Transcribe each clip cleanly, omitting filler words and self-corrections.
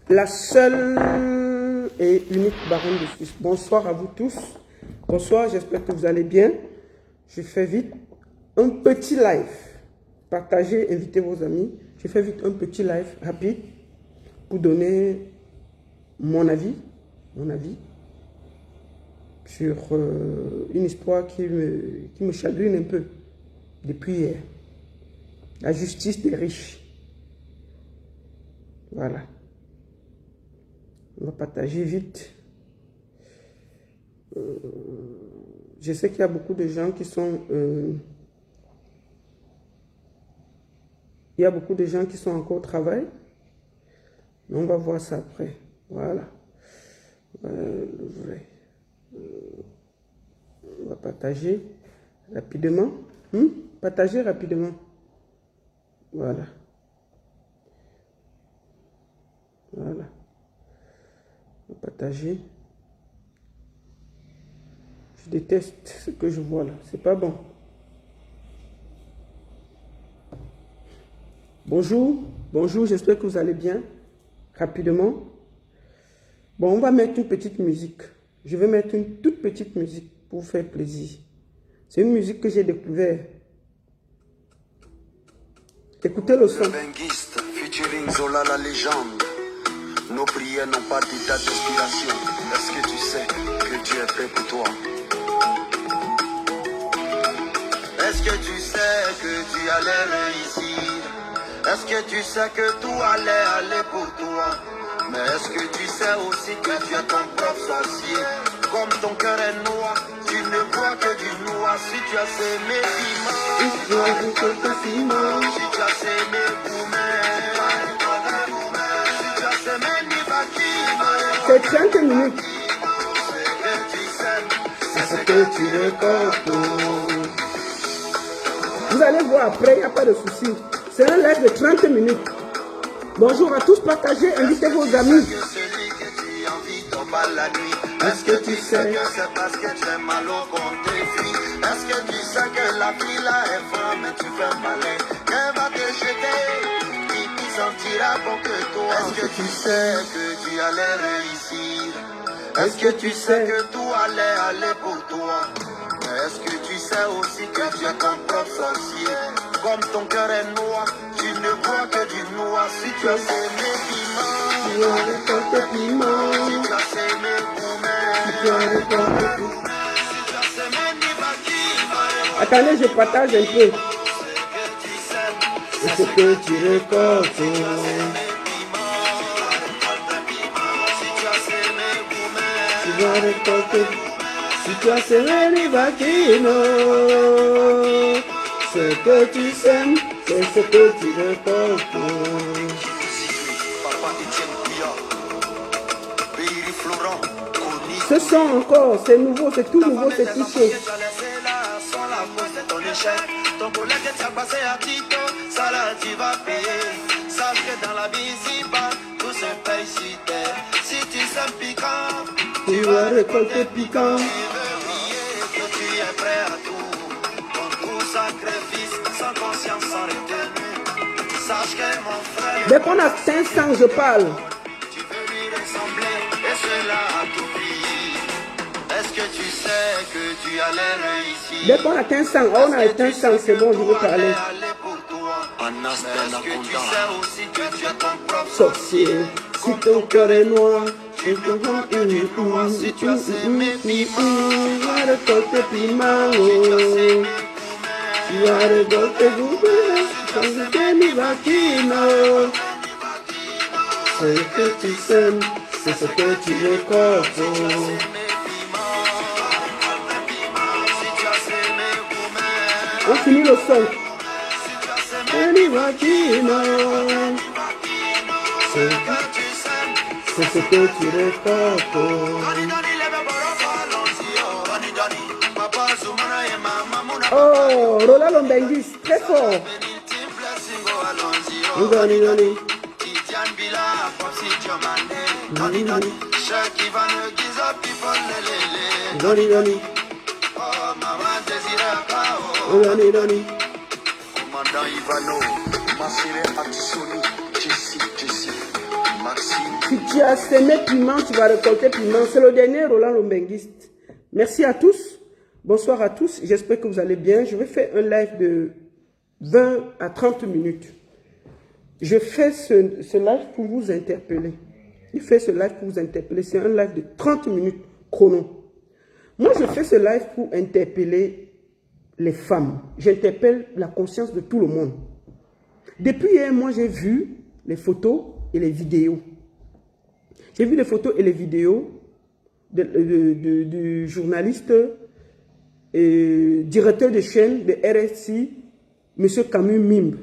La seule et unique baronne de Suisse. Bonsoir à vous tous. Bonsoir, j'espère que vous allez bien. Je fais vite un petit live. Partagez, invitez vos amis. Je fais vite un petit live rapide pour donner mon avis sur une histoire qui me chagrine un peu depuis hier. La justice des riches. Voilà. On va partager vite. Je sais qu'il y a beaucoup de gens qui sont... il y a beaucoup de gens qui sont encore au travail. Mais on va voir ça après. Voilà. Le vrai. On va partager rapidement. Partager rapidement. Voilà. Voilà. On va partager. Je déteste ce que je vois là. C'est pas bon. Bonjour. Bonjour. J'espère que vous allez bien. Rapidement. Bon, on va mettre une petite musique. Je vais mettre une toute petite musique pour vous faire plaisir. C'est une musique que j'ai découverte. Écoutez le son. Le benguiste, featuring Zola la légende. Nos prières n'ont pas d'état d'inspiration. Est-ce que tu sais que Dieu est fait pour toi? Est-ce que tu sais que tu allais réussir? Est-ce que tu sais que tout allait aller pour toi? Mais est-ce que tu sais aussi que tu es ton propre sorcier? Comme ton cœur est noir, tu ne vois que du noir. Si tu as semé piment, si tu as semé gourmet, si tu as semé nibakima, C'est 30 minutes. c'est ce que tu récoltes. Vous allez voir après, il n'y a pas de souci. C'est un live de 30 minutes. Bonjour à tous, partagez, invitez vos amis. Est-ce que tu sais que c'est parce que tu es mal au bon défi? Est-ce que tu sais que la fille là est vraie mais tu fais malin? Qu'elle va te jeter, qui sentira bon que toi? Est-ce que tu sais que tu allais réussir? Est-ce que tu sais que tout allait aller pour toi? Mais est-ce que tu sais aussi que tu es ton propre sorcier? Comme ton cœur est noir, tu ne vois que du noir. Si tu as semé piment, si tu as semé gourmet, si tu as semé nibakima, Attendez, je partage un peu. c'est ce que tu récoltes. Si tu as semé gourmet, Tu vas récolter. Si tu as semé nibakino, ce que tu sèmes, c'est ce que tu récoltes. Papa Etienne Bouya, Béry Florent, Conny. Ce son encore, c'est nouveau, c'est tout nouveau, c'est tout chaud. Ton échec, ton collègue t'a passé à Tito, ça là tu vas payer. Sache que dans la vie ici bas, tout se paye sur terre. Si tu sèmes piquant, Tu vas récolter piquant. tu veux briller, que tu es prêt à tout. Ton tout sacrifice, sans conscience, sans retenue. Sache que mon frère, Dès qu'on a 500, je parle. tu veux lui ressembler, et cela à tout prix. Est-ce que tu sais que tu allais réussir? Dès qu'on a 500, oh, on a 500, c'est bon, je veux parler. Est-ce que tu sais aussi que tu es ton propre Sorcier, si ton cœur est noir, tu ne vois que du noir? Si tu as semé piment, tu vas récolter piment. si tu as semé Tu vas récolter gourmet, quand je t'ai mis vaquino. Ce que tu sèmes, c'est ce que tu récoltes. si tu as semé gourmet, On finit le son. si tu as semé Mi vaquino. ce que tu sèmes, C'est ce que tu récoltes. Oh, Roland Lombengis, très fort. Ngoni, ngoni. Ngoni, ngoni. Ngoni, ngoni. Commandant Ivano, Massiré Atisoni, Jessie. Maxime. Si tu as semé piment, tu vas récolter piment. C'est le dernier Roland Lombenguiste. Merci à tous. Bonsoir à tous. J'espère que vous allez bien. Je vais faire un live de 20 à 30 minutes. Je fais ce live pour vous interpeller. Je fais ce live pour vous interpeller. C'est un live de 30 minutes chrono. Moi, je fais ce live pour interpeller les femmes. J'interpelle la conscience de tout le monde. Depuis hier, moi, j'ai vu les photos et les vidéos. J'ai vu les photos et les vidéos du journaliste et directeur de chaîne de RSI, M. Camus Mimbe,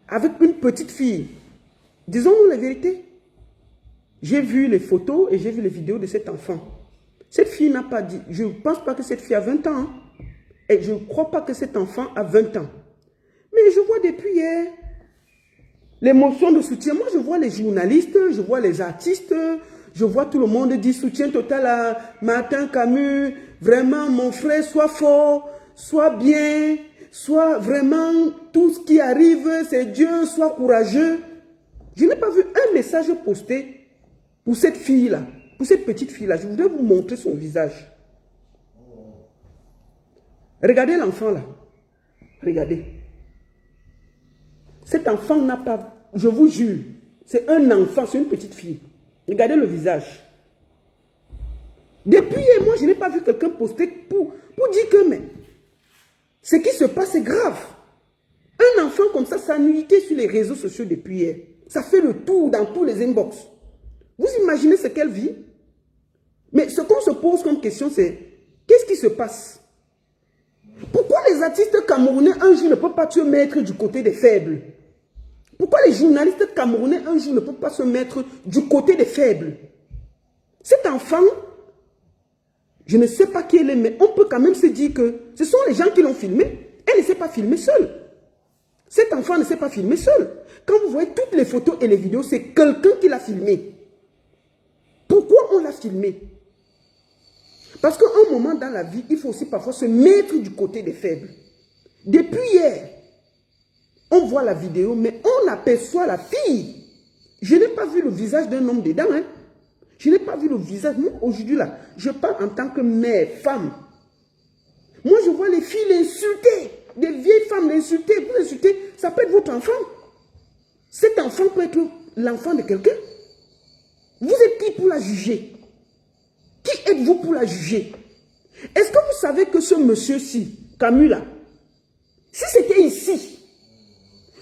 avec une petite fille. Disons-nous la vérité. J'ai vu les photos et j'ai vu les vidéos de cet enfant. Cette fille n'a pas dit, je ne pense pas que cette fille a 20 ans. Hein, et je ne crois pas que cet enfant a 20 ans. Mais je vois depuis hier les motions de soutien. Moi, je vois les journalistes, je vois les artistes, je vois tout le monde dire soutien total à Martin Camus. Vraiment, mon frère, sois fort, sois bien, sois vraiment, tout ce qui arrive, c'est Dieu, sois courageux. Je n'ai pas vu un message posté pour cette fille-là, pour cette petite fille-là. Je voudrais vous montrer son visage. Regardez l'enfant là. Regardez. Cet enfant n'a pas, je vous jure, c'est un enfant, c'est une petite fille. Regardez le visage. Depuis hier, moi, je n'ai pas vu quelqu'un poster pour dire que mais, ce qui se passe est grave. Un enfant comme ça, sa nullité sur les réseaux sociaux depuis hier. Ça fait le tour dans tous les inbox. Vous imaginez ce qu'elle vit? Mais ce qu'on se pose comme question, c'est qu'est-ce qui se passe? Pourquoi les artistes camerounais un jour ne peuvent pas se mettre du côté des faibles? Pourquoi les journalistes camerounais un jour ne peuvent pas se mettre du côté des faibles? Cet enfant, je ne sais pas qui elle est, mais on peut quand même se dire que ce sont les gens qui l'ont filmé. Elle ne s'est pas filmée seule. Cet enfant ne s'est pas filmé seul. Quand vous voyez toutes les photos et les vidéos, c'est quelqu'un qui l'a filmé. Pourquoi on l'a filmé? Parce qu'à un moment dans la vie, il faut aussi parfois se mettre du côté des faibles. Depuis hier, on voit la vidéo, mais on aperçoit la fille. Je n'ai pas vu le visage d'un homme dedans. Hein. Je n'ai pas vu le visage. Moi, aujourd'hui, là, je parle en tant que mère, femme. Moi, je vois les filles l'insulter. Des vieilles femmes l'insulter. Vous l'insultez, ça peut être votre enfant. Cet enfant peut être l'enfant de quelqu'un. Vous êtes qui pour la juger? Qui êtes-vous pour la juger? Est-ce que vous savez que ce monsieur-ci, Camus là, si c'était ici,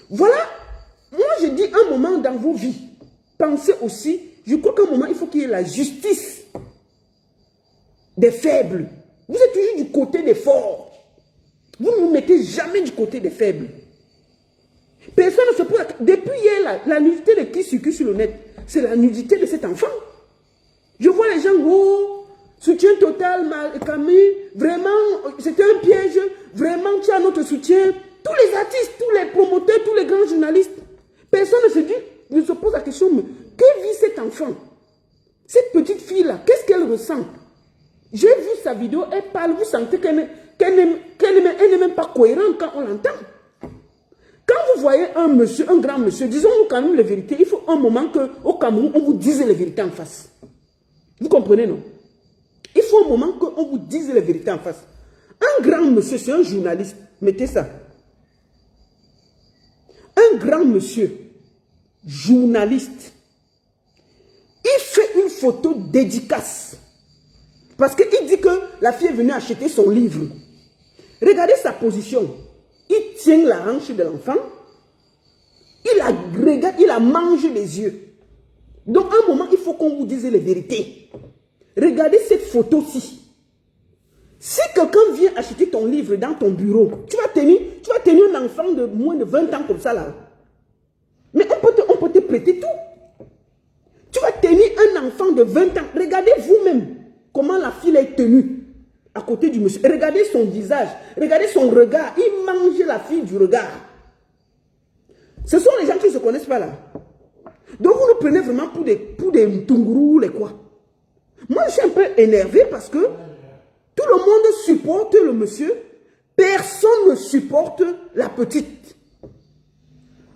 voilà, moi je dis un moment dans vos vies, pensez aussi, je crois qu'à un moment il faut qu'il y ait la justice des faibles. Vous êtes toujours du côté des forts. Vous ne vous mettez jamais du côté des faibles. Personne ne se pose. Depuis hier, la nudité de qui circule sur le net, c'est la nudité de cet enfant. Je vois les gens, oh, soutien total, Camus, vraiment, c'était un piège, vraiment, tu as notre soutien. Tous les artistes, tous les promoteurs, tous les grands journalistes, personne ne se dit, ne se pose la question, mais que vit cet enfant? Cette petite fille-là, qu'est-ce qu'elle ressent? J'ai vu sa vidéo, elle parle, vous sentez qu'elle n'est même pas cohérente quand on l'entend. Quand vous voyez un monsieur, un grand monsieur, disons-nous quand même la vérité, il faut un moment qu'au Cameroun, on vous dise la vérité en face. Vous comprenez, non? Il faut un moment qu'on vous dise la vérité en face. Un grand monsieur, c'est un journaliste. Mettez ça. Un grand monsieur, journaliste, il fait une photo dédicace. Parce qu'il dit que la fille est venue acheter son livre. Regardez sa position. Il tient la hanche de l'enfant. Il a mangé les yeux. Donc, à un moment, il faut qu'on vous dise les vérités. Regardez cette photo-ci. Si quelqu'un vient acheter ton livre dans ton bureau, tu vas tenir un enfant de moins de 20 ans comme ça là. Mais on peut te prêter tout. Tu vas tenir un enfant de 20 ans. Regardez vous-même comment la fille est tenue à côté du monsieur. Regardez son visage. Regardez son regard. Il mange la fille du regard. Ce sont les gens qui ne se connaissent pas là. Donc vous nous prenez vraiment pour des Ntunguru, les quoi. Moi je suis un peu énervé parce que tout le monde supporte le monsieur. Personne ne supporte la petite.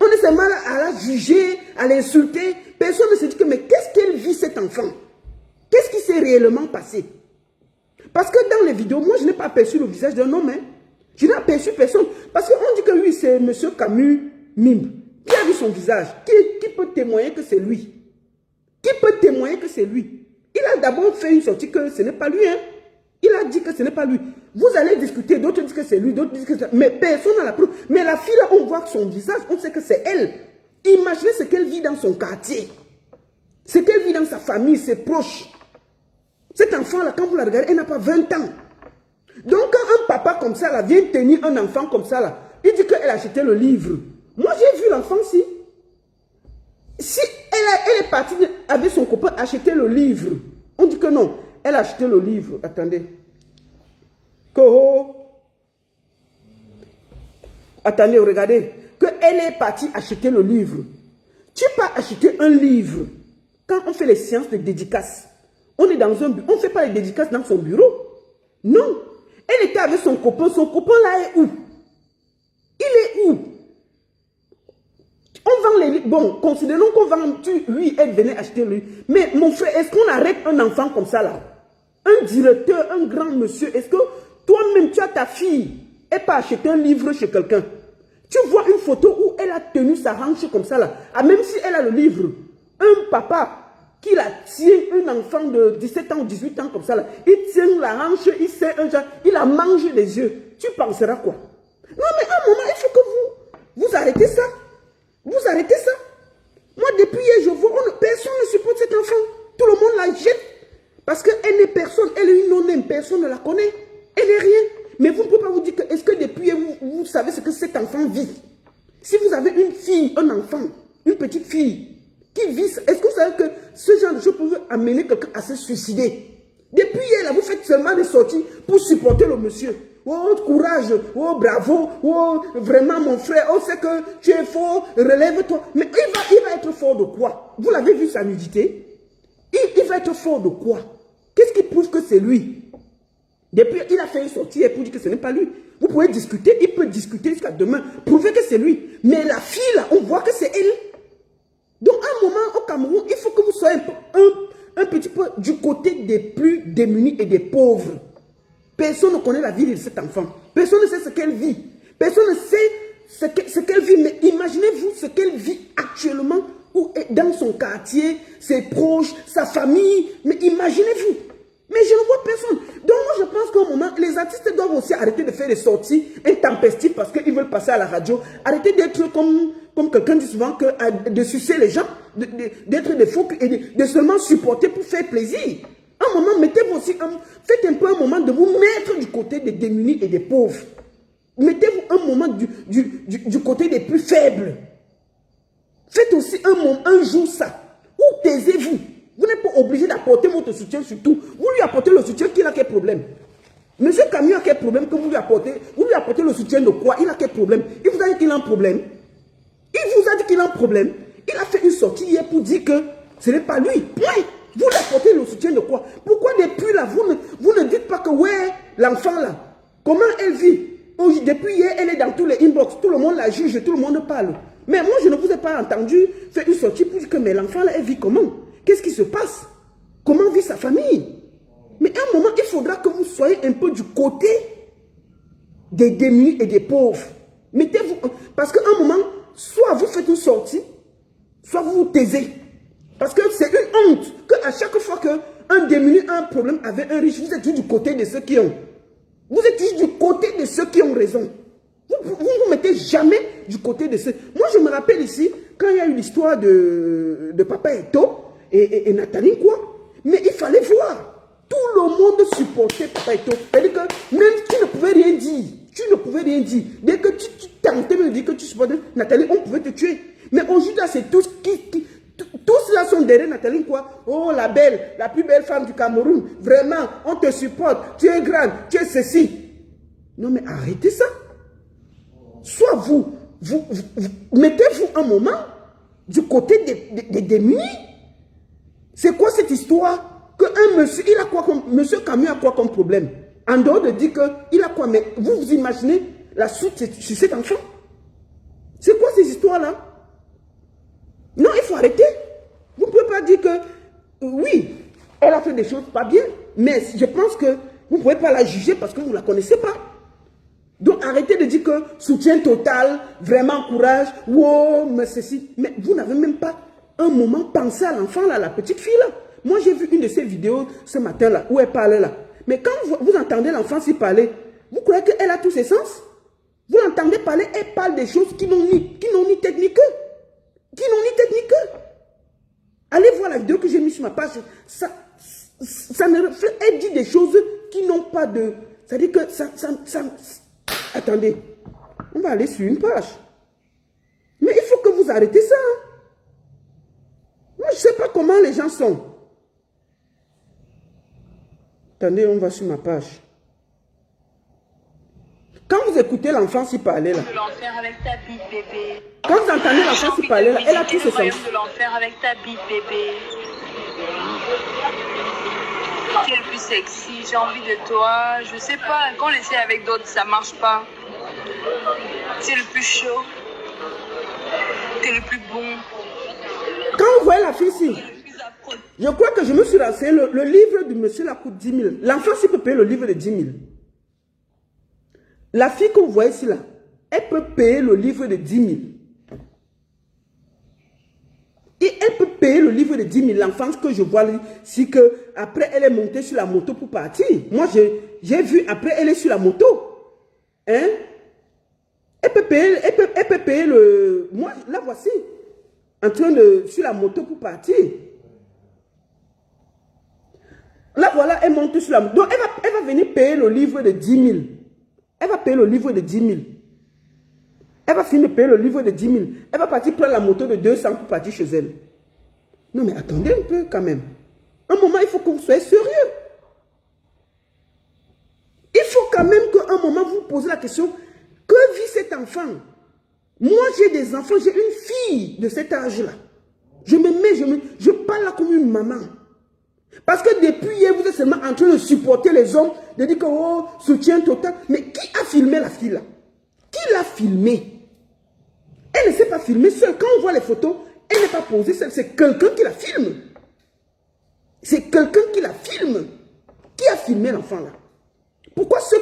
On ne sait seulement à la juger, à l'insulter. Personne ne se dit que, mais qu'est-ce qu'elle vit cette enfant? Qu'est-ce qui s'est réellement passé? Parce que dans les vidéos, moi, je n'ai pas aperçu le visage d'un homme. Hein. Je n'ai aperçu personne. Parce qu'on dit que lui, c'est M. Camus Mime. Qui a vu son visage? Qui peut témoigner que c'est lui? Qui peut témoigner que c'est lui? Il a d'abord fait une sortie que ce n'est pas lui. Hein. Il a dit que ce n'est pas lui. Vous allez discuter, d'autres disent que c'est lui, d'autres disent que c'est... Mais personne n'a la preuve. Mais la fille, là, on voit son visage, on sait que c'est elle. Imaginez ce qu'elle vit dans son quartier. Ce qu'elle vit dans sa famille, ses proches. Cet enfant-là, quand vous la regardez, elle n'a pas 20 ans. Donc, quand un papa comme ça, là, vient tenir un enfant comme ça, là, il dit qu'elle a acheté le livre. Moi, j'ai vu l'enfant, si. Si elle est partie avec son copain acheter le livre, on dit que non. Elle a acheté le livre. Attendez. Attendez, regardez. Qu'elle est partie acheter le livre. Tu peux pas acheter un livre. Quand on fait les séances de dédicace, on est dans un bureau. On ne fait pas les dédicaces dans son bureau. Non. Elle était avec son copain. Son copain là est où? Il est où? On vend les livres. Bon, considérons qu'on vend. Oui, elle venait acheter le livre. Mais mon frère, est-ce qu'on arrête un enfant comme ça là? Un directeur, un grand monsieur. Est-ce que toi-même, tu as ta fille et pas acheté un livre chez quelqu'un? Tu vois une photo où elle a tenu sa hanche comme ça là. Ah, même si elle a le livre. Un papa qui la tient, un enfant de 17 ans, 18 ans comme ça là. Il tient la hanche, il sait un genre, il la mange les yeux. Tu penseras quoi? Non, mais à un moment, il faut que vous arrêtez ça. Vous arrêtez ça. Moi, depuis hier, je vois, personne ne supporte cet enfant. Tout le monde la jette. Parce qu'elle n'est personne. Elle est une non-aime. Personne ne la connaît. Elle n'est rien. Mais vous ne pouvez pas vous dire que, est-ce que depuis hier, vous savez ce que cet enfant vit? Si vous avez une fille, un enfant, une petite fille qui vit, est-ce que vous savez que ce genre de choses peut amener quelqu'un à se suicider? Depuis hier, là, vous faites seulement des sorties pour supporter le monsieur. Oh, courage, oh, bravo, oh, vraiment mon frère, oh, c'est que tu es fort, relève-toi. Mais il va être fort de quoi? Vous l'avez vu sa nudité? Il va être fort de quoi? Qu'est-ce qui prouve que c'est lui? Depuis, il a fait une sortie pour dire que ce n'est pas lui. Vous pouvez discuter, il peut discuter jusqu'à demain, prouver que c'est lui. Mais la fille, là, on voit que c'est elle. Donc, à un moment, au Cameroun, il faut que vous soyez un petit peu du côté des plus démunis et des pauvres. Personne ne connaît la vie de cet enfant. Personne ne sait ce qu'elle vit. Personne ne sait ce qu'elle vit. Mais imaginez-vous ce qu'elle vit actuellement ou dans son quartier, ses proches, sa famille. Mais imaginez-vous. Mais je ne vois personne. Donc moi je pense qu'au moment, les artistes doivent aussi arrêter de faire des sorties intempestives parce qu'ils veulent passer à la radio. Arrêter d'être comme quelqu'un dit souvent, de sucer les gens, d'être des faux et de seulement supporter pour faire plaisir. Un moment, mettez-vous aussi, faites un peu un moment de vous mettre du côté des démunis et des pauvres. Mettez-vous un moment du côté des plus faibles. Faites aussi un jour ça. Ou taisez-vous. Vous n'êtes pas obligé d'apporter votre soutien sur tout. Vous lui apportez le soutien qu'il a quel problème? Monsieur Camus a quel problème que vous lui apportez? Vous lui apportez le soutien de quoi? Il a quel problème? Il vous a dit qu'il a un problème. Il vous a dit qu'il a un problème. Il a fait une sortie hier pour dire que ce n'est pas lui. Point. Vous lui apportez le soutien de quoi? Pourquoi depuis là, vous ne dites pas que ouais, l'enfant là, comment elle vit? Depuis hier, elle est dans tous les inbox, tout le monde la juge, tout le monde parle. Mais moi, je ne vous ai pas entendu faire une sortie pour dire que mais l'enfant là, elle vit comment? Qu'est-ce qui se passe? Comment vit sa famille? Mais à un moment, il faudra que vous soyez un peu du côté des démunis et des pauvres. Mettez-vous, parce qu'à un moment, soit vous faites une sortie, soit vous vous taisez. Parce que c'est une honte qu'à chaque fois qu'un démuni a un problème avec un riche, vous êtes toujours du côté de ceux qui ont. Vous êtes toujours du côté de ceux qui ont raison. Vous ne vous mettez jamais du côté de ceux. Moi, je me rappelle ici, quand il y a eu l'histoire de Papa Eto et Nathalie, quoi. Mais il fallait voir. Tout le monde supportait Papa Eto. C'est-à-dire que même tu ne pouvais rien dire. Tu ne pouvais rien dire. Dès que tu tentais de dire que tu supportais Nathalie, on pouvait te tuer. Mais aujourd'hui, c'est tous tous là sont derrière Nathalie, quoi. Oh, la belle, la plus belle femme du Cameroun. Vraiment, on te supporte. Tu es grande, tu es ceci. Non, mais arrêtez ça. Soit vous mettez-vous un moment du côté des démunis. C'est quoi cette histoire? Qu'un monsieur, il a quoi comme, monsieur Camus a quoi comme problème? En dehors de dire qu'il a quoi? Mais vous imaginez la suite sur cet enfant? C'est quoi ces histoires-là? Non, il faut arrêter. Vous ne pouvez pas dire que, oui, elle a fait des choses pas bien, mais je pense que vous ne pouvez pas la juger parce que vous ne la connaissez pas. Donc arrêtez de dire que soutien total, vraiment courage, wow, mais ceci. Mais vous n'avez même pas un moment pensé à l'enfant, là, la petite fille là. Moi j'ai vu une de ces vidéos ce matin là, où elle parlait là. Mais quand vous entendez l'enfant s'y parler, vous croyez qu'elle a tous ses sens? Vous l'entendez parler, elle parle des choses qui n'ont ni technique. Qui n'ont ni technique. Allez voir la vidéo que j'ai mise sur ma page. Elle dit des choses qui n'ont pas de... C'est-à-dire que attendez, on va aller sur une page. Mais il faut que vous arrêtez ça. Moi, je ne sais pas comment les gens sont. Attendez, on va sur ma page. Quand vous écoutez l'enfant s'y parler là. Quand vous entendez l'enfant s'y parler là, elle a tous ses sens. de l'enfer avec ta bite, bébé. Tu es le plus sexy, j'ai envie de toi. Je sais pas, quand on essaie avec d'autres, ça marche pas. Tu es le plus chaud. Tu es le plus bon. Quand vous voyez la fille ici, je crois que je me suis renseigné, le livre du monsieur là coûte 10 000. L'enfant s'il peut payer le livre de 10 000. La fille que vous voyez ici là, elle peut payer le livre de 10 000. Et elle peut payer le livre de 10 000. L'enfant que je vois ici, que après elle est montée sur la moto pour partir. Moi j'ai vu après elle est sur la moto. Hein? Elle peut payer le... Moi la voici. En train de... sur la moto pour partir. Là voilà, elle monte sur la moto. Donc elle va venir payer le livre de 10 000. Elle va payer le livre de 10 000. Elle va finir de payer le livre de 10 000. Elle va partir prendre la moto de 200 pour partir chez elle. Non mais attendez un peu quand même. Un moment, il faut que vous soyez sérieux. Il faut quand même qu'à un moment, vous vous posez la question, que vit cet enfant? Moi, j'ai des enfants, j'ai une fille de cet âge-là. Je parle là comme une maman. Parce que depuis hier, vous êtes seulement en train de supporter les hommes, de dire que, oh, soutien total. Mais qui a filmé la fille là? Qui l'a filmée? Elle ne sait pas filmer seule. Quand on voit les photos, elle n'est pas posée seule. C'est quelqu'un qui la filme. C'est quelqu'un qui la filme. Qui a filmé l'enfant là? Pourquoi ceux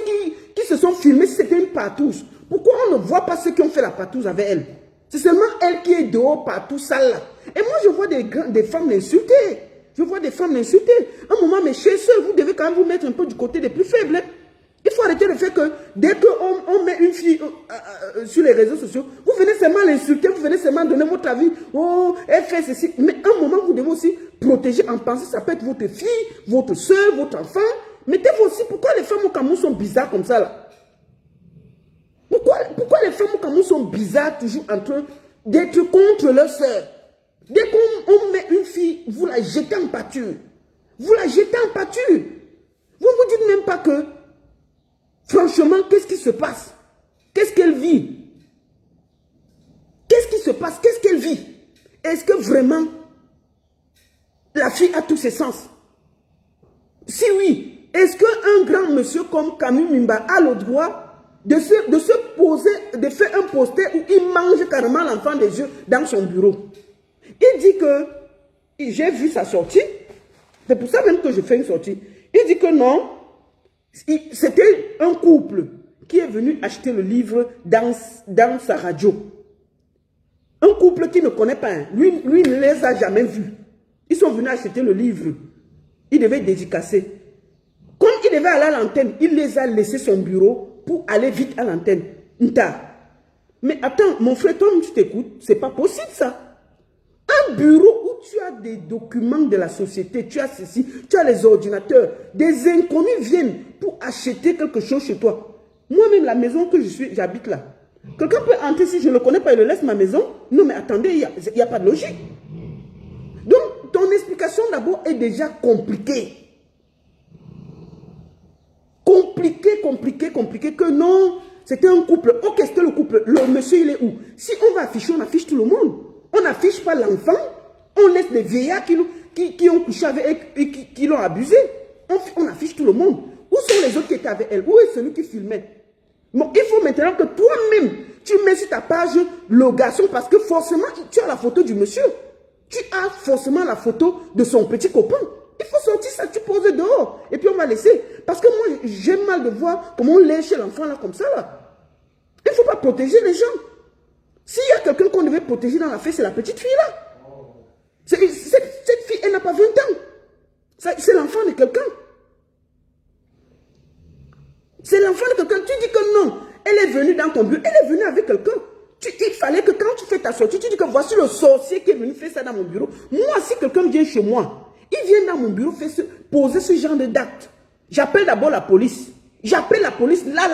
qui se sont filmés, si c'était une partouze, pourquoi on ne voit pas ceux qui ont fait la partouze avec elle? C'est seulement elle qui est dehors, partout, sale là. Et moi, je vois des femmes l'insulter. Je vois des femmes l'insulter. Un moment, mes chers soeurs, vous devez quand même vous mettre un peu du côté des plus faibles. Hein? Il faut arrêter le fait que dès qu'on met une fille sur les réseaux sociaux, vous venez seulement l'insulter, vous venez seulement donner votre avis. Oh, elle fait ceci. Mais à un moment, vous devez aussi protéger en pensant que ça peut être votre fille, votre soeur, votre enfant. Mettez-vous aussi, pourquoi les femmes au Cameroun sont bizarres comme ça là? Pourquoi les femmes au Cameroun sont bizarres toujours en train d'être contre leur soeur? Dès qu'on met une fille, vous la jetez en pâture. Vous la jetez en pâture. Vous ne vous dites même pas que, franchement, qu'est-ce qui se passe? Qu'est-ce qu'elle vit? Qu'est-ce qui se passe? Qu'est-ce qu'elle vit? Est-ce que vraiment, la fille a tous ses sens? Si oui, est-ce qu'un grand monsieur comme Camus Mimba a le droit de se poser, de faire un poster où il mange carrément l'enfant des yeux dans son bureau? Il dit que, j'ai vu sa sortie, c'est pour ça même que je fais une sortie. Il dit que non, c'était un couple qui est venu acheter le livre dans sa radio. Un couple qui ne connaît pas, lui ne les a jamais vus. Ils sont venus acheter le livre. Il devait dédicacer. Comme il devait aller à l'antenne, il les a laissés son bureau pour aller vite à l'antenne. Mais attends, mon frère, toi, tu t'écoutes, c'est pas possible ça. Un bureau où tu as des documents de la société, tu as ceci, tu as les ordinateurs, des inconnus viennent pour acheter quelque chose chez toi. Moi-même, la maison que j'habite là, quelqu'un peut entrer si je ne le connais pas, il le laisse ma maison. Non, mais attendez, il n'y a pas de logique. Donc, ton explication d'abord est déjà compliquée. Compliqué, que non, c'était un couple. Ok, c'était le couple. Le monsieur, il est où? Si on va afficher, on affiche tout le monde. On n'affiche pas l'enfant, on laisse les vieillards qui ont couché avec elle et qui l'ont abusé. On affiche tout le monde. Où sont les autres qui étaient avec elle? Où est celui qui filmait? Bon, il faut maintenant que toi-même, tu mets sur ta page le garçon parce que forcément, tu as la photo du monsieur. Tu as forcément la photo de son petit copain. Il faut sortir ça, tu poses dehors. Et puis on va laisser. Parce que moi, j'ai mal de voir comment on lèche l'enfant là comme ça. Là. Il ne faut pas protéger les gens. S'il y a quelqu'un qu'on devait protéger dans la fête, c'est la petite fille là. Cette fille, elle n'a pas 20 ans. C'est l'enfant de quelqu'un. C'est l'enfant de quelqu'un. Tu dis que non, elle est venue dans ton bureau. Elle est venue avec quelqu'un. Il fallait que quand tu fais ta sortie, tu dis que voici le sorcier qui est venu faire ça dans mon bureau. Moi, si quelqu'un vient chez moi, il vient dans mon bureau poser ce genre d'acte. J'appelle d'abord la police. J'appelle la police là.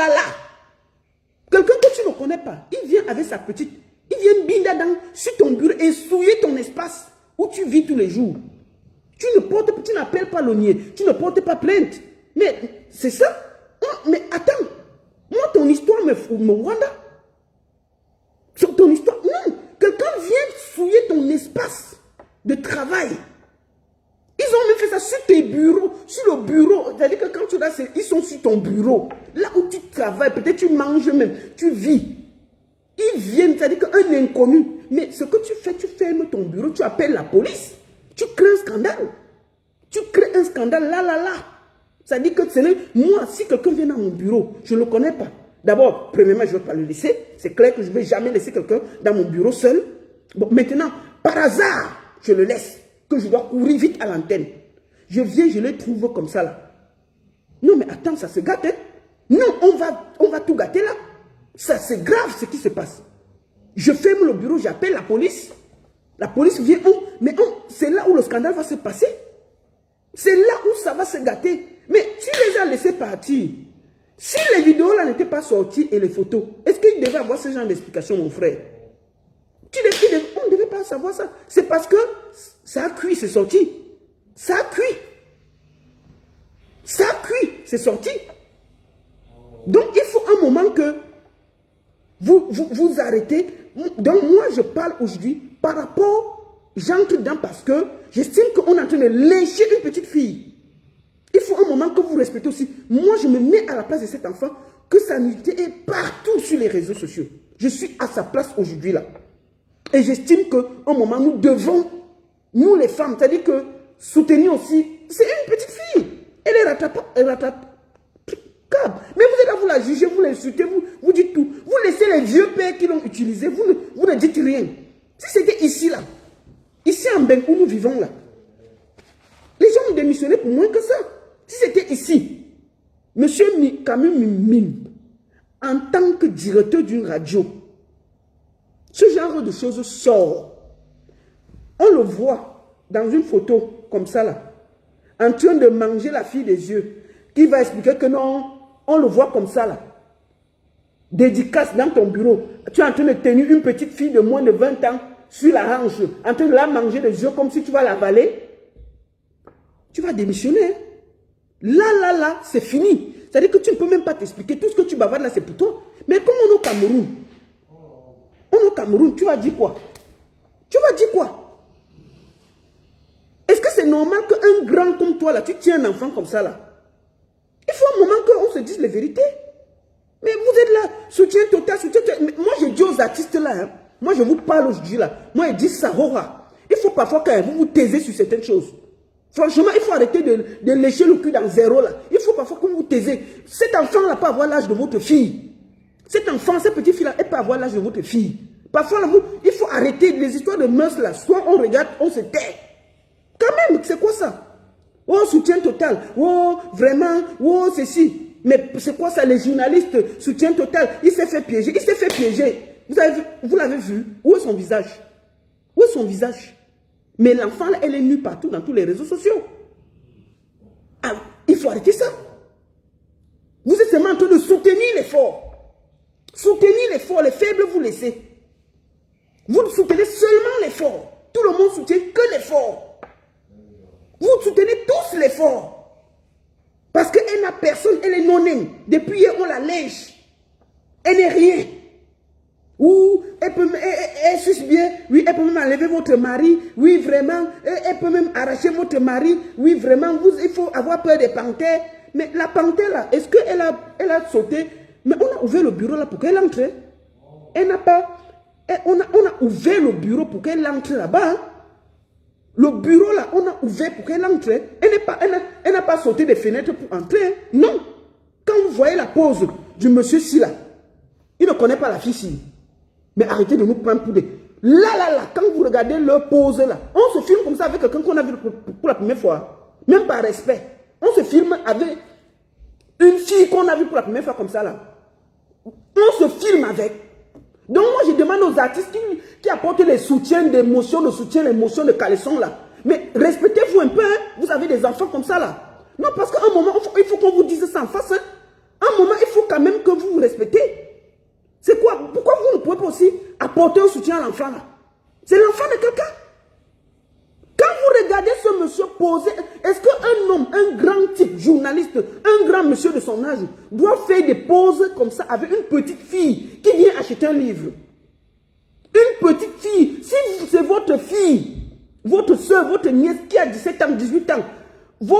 Quelqu'un que tu ne connais pas, il vient avec sa petite. Il vient binda sur ton bureau et souiller ton espace où tu vis tous les jours. Tu n'appelles pas l'ONIE, tu ne portes pas plainte. Mais c'est ça. Mais attends, moi ton histoire me wanda. Sur ton histoire, non. Quelqu'un vient souiller ton espace de travail. Ils ont même fait ça sur tes bureaux, sur le bureau. C'est-à-dire que quand tu vas, ils sont sur ton bureau. Là où tu travailles, peut-être tu manges même, tu vis. Ils viennent, c'est-à-dire qu'un inconnu. Mais ce que tu fais, tu fermes ton bureau, tu appelles la police. Tu crées un scandale. Tu crées un scandale là. C'est-à-dire que moi, si quelqu'un vient dans mon bureau, je ne le connais pas. D'abord, premièrement, je ne vais pas le laisser. C'est clair que je ne vais jamais laisser quelqu'un dans mon bureau seul. Bon, maintenant, par hasard, je le laisse. Que je dois courir vite à l'antenne. Je viens, je les trouve comme ça là. Non, mais attends, ça se gâte. Hein? Non, on va tout gâter là. Ça, c'est grave ce qui se passe. Je ferme le bureau, j'appelle la police. La police vient. Mais c'est là où le scandale va se passer. C'est là où ça va se gâter. Mais tu les as laissés partir. Si les vidéos là n'étaient pas sorties et les photos, est-ce qu'il devait avoir ce genre d'explication, mon frère? On ne devait pas savoir ça. C'est parce que ça a cuit, c'est sorti. Ça a cuit. Ça a cuit, c'est sorti. Donc il faut un moment que vous arrêtez. Donc moi je parle aujourd'hui par rapport, j'entre dedans parce que j'estime qu'on est en train de lyncher une petite fille. Il faut un moment que vous respectez aussi. Moi, je me mets à la place de cet enfant, que sa nudité est partout sur les réseaux sociaux. Je suis à sa place aujourd'hui là. Et j'estime qu'à un moment, nous devons, nous les femmes, c'est-à-dire que soutenir aussi, c'est une petite fille. Elle est rattrapable. Mais vous êtes là, vous la jugez, vous l'insultez, vous dites tout. Vous laissez les vieux pères qui l'ont utilisé, vous ne dites rien. Si c'était ici là, ici en Bengue où nous vivons là, les gens ont démissionné pour moins que ça. Si c'était ici, M. Camus Mime, en tant que directeur d'une radio, ce genre de choses sort. On le voit dans une photo comme ça là, en train de manger la fille des yeux, qui va expliquer que non, on le voit comme ça là. Dédicace dans ton bureau. Tu es en train de tenir une petite fille de moins de 20 ans sur la hanche, en train de la manger les yeux comme si tu vas l'avaler. Tu vas démissionner. Là, c'est fini. C'est-à-dire que tu ne peux même pas t'expliquer. Tout ce que tu bavardes là, c'est pour toi. Mais comme on est au Cameroun, tu vas dire quoi? Tu vas dire quoi? Est-ce que c'est normal qu'un grand comme toi là, tu tiens un enfant comme ça là? Il faut un moment qu'on se dise les vérités. Mais vous êtes là, soutien total, soutien total. Mais moi, je dis aux artistes là, hein, moi, je vous parle aujourd'hui là. Moi, je dis ça, il faut parfois quand même vous taisez sur certaines choses. Franchement, il faut arrêter de lécher le cul dans zéro là. Il faut parfois que vous vous taisez. Cet enfant n'a pas avoir l'âge de votre fille. Cet enfant, cette petite fille là, elle peut avoir l'âge de votre fille. Parfois, là, il faut arrêter les histoires de mœurs là. Soit on regarde, on se tait. Quand même, c'est quoi ça? Oh, soutien total. Oh, vraiment. Oh, ceci. Mais c'est quoi ça, les journalistes? Soutien total. Il s'est fait piéger. Il s'est fait piéger. Vous l'avez vu? Où est son visage? Où est son visage? Mais l'enfant, elle est nue partout dans tous les réseaux sociaux. Ah, il faut arrêter ça. Vous êtes seulement en train de soutenir les forts. Soutenir les forts, les faibles, vous laissez. Vous soutenez seulement les forts. Tout le monde soutient que les forts. Vous soutenez tous les forts. Parce qu'elle n'a personne, elle est non-née. Depuis hier, on la lèche. Elle n'est rien. Ou elle suce bien, oui, elle peut même enlever votre mari, oui, vraiment, elle peut même arracher votre mari, oui, vraiment, il faut avoir peur des panthères. Mais la panthère là, est-ce qu'elle a sauté? Mais on a ouvert le bureau là pour qu'elle entre. Elle n'a pas, on a ouvert le bureau pour qu'elle entre là-bas. Hein. Le bureau là, on a ouvert pour qu'elle entre. Elle n'a pas sauté des fenêtres pour entrer. Non. Quand vous voyez la pose du monsieur ci là, il ne connaît pas la fille ci. Mais arrêtez de nous prendre pour des... Là, quand vous regardez leur pose là, on se filme comme ça avec quelqu'un qu'on a vu pour la première fois. Même par respect. On se filme avec une fille qu'on a vue pour la première fois comme ça là. On se filme avec. Donc moi je demande aux artistes qui apportent les soutiens d'émotion, l'émotion de caleçon là. Mais respectez-vous un peu, hein? Vous avez des enfants comme ça là. Non, parce qu'à un moment, il faut qu'on vous dise ça en face. Hein? À un moment, il faut quand même que vous vous respectez. C'est quoi? Pourquoi vous ne pouvez pas aussi apporter un soutien à l'enfant là? C'est l'enfant de quelqu'un. Quand vous regardez ce monsieur poser, est-ce qu'un homme, un grand type, journaliste, un grand monsieur de son âge, doit faire des poses comme ça avec une petite fille qui vient acheter un livre? Une petite fille, si c'est votre fille, votre soeur, votre nièce qui a 17 ans, 18 ans, vous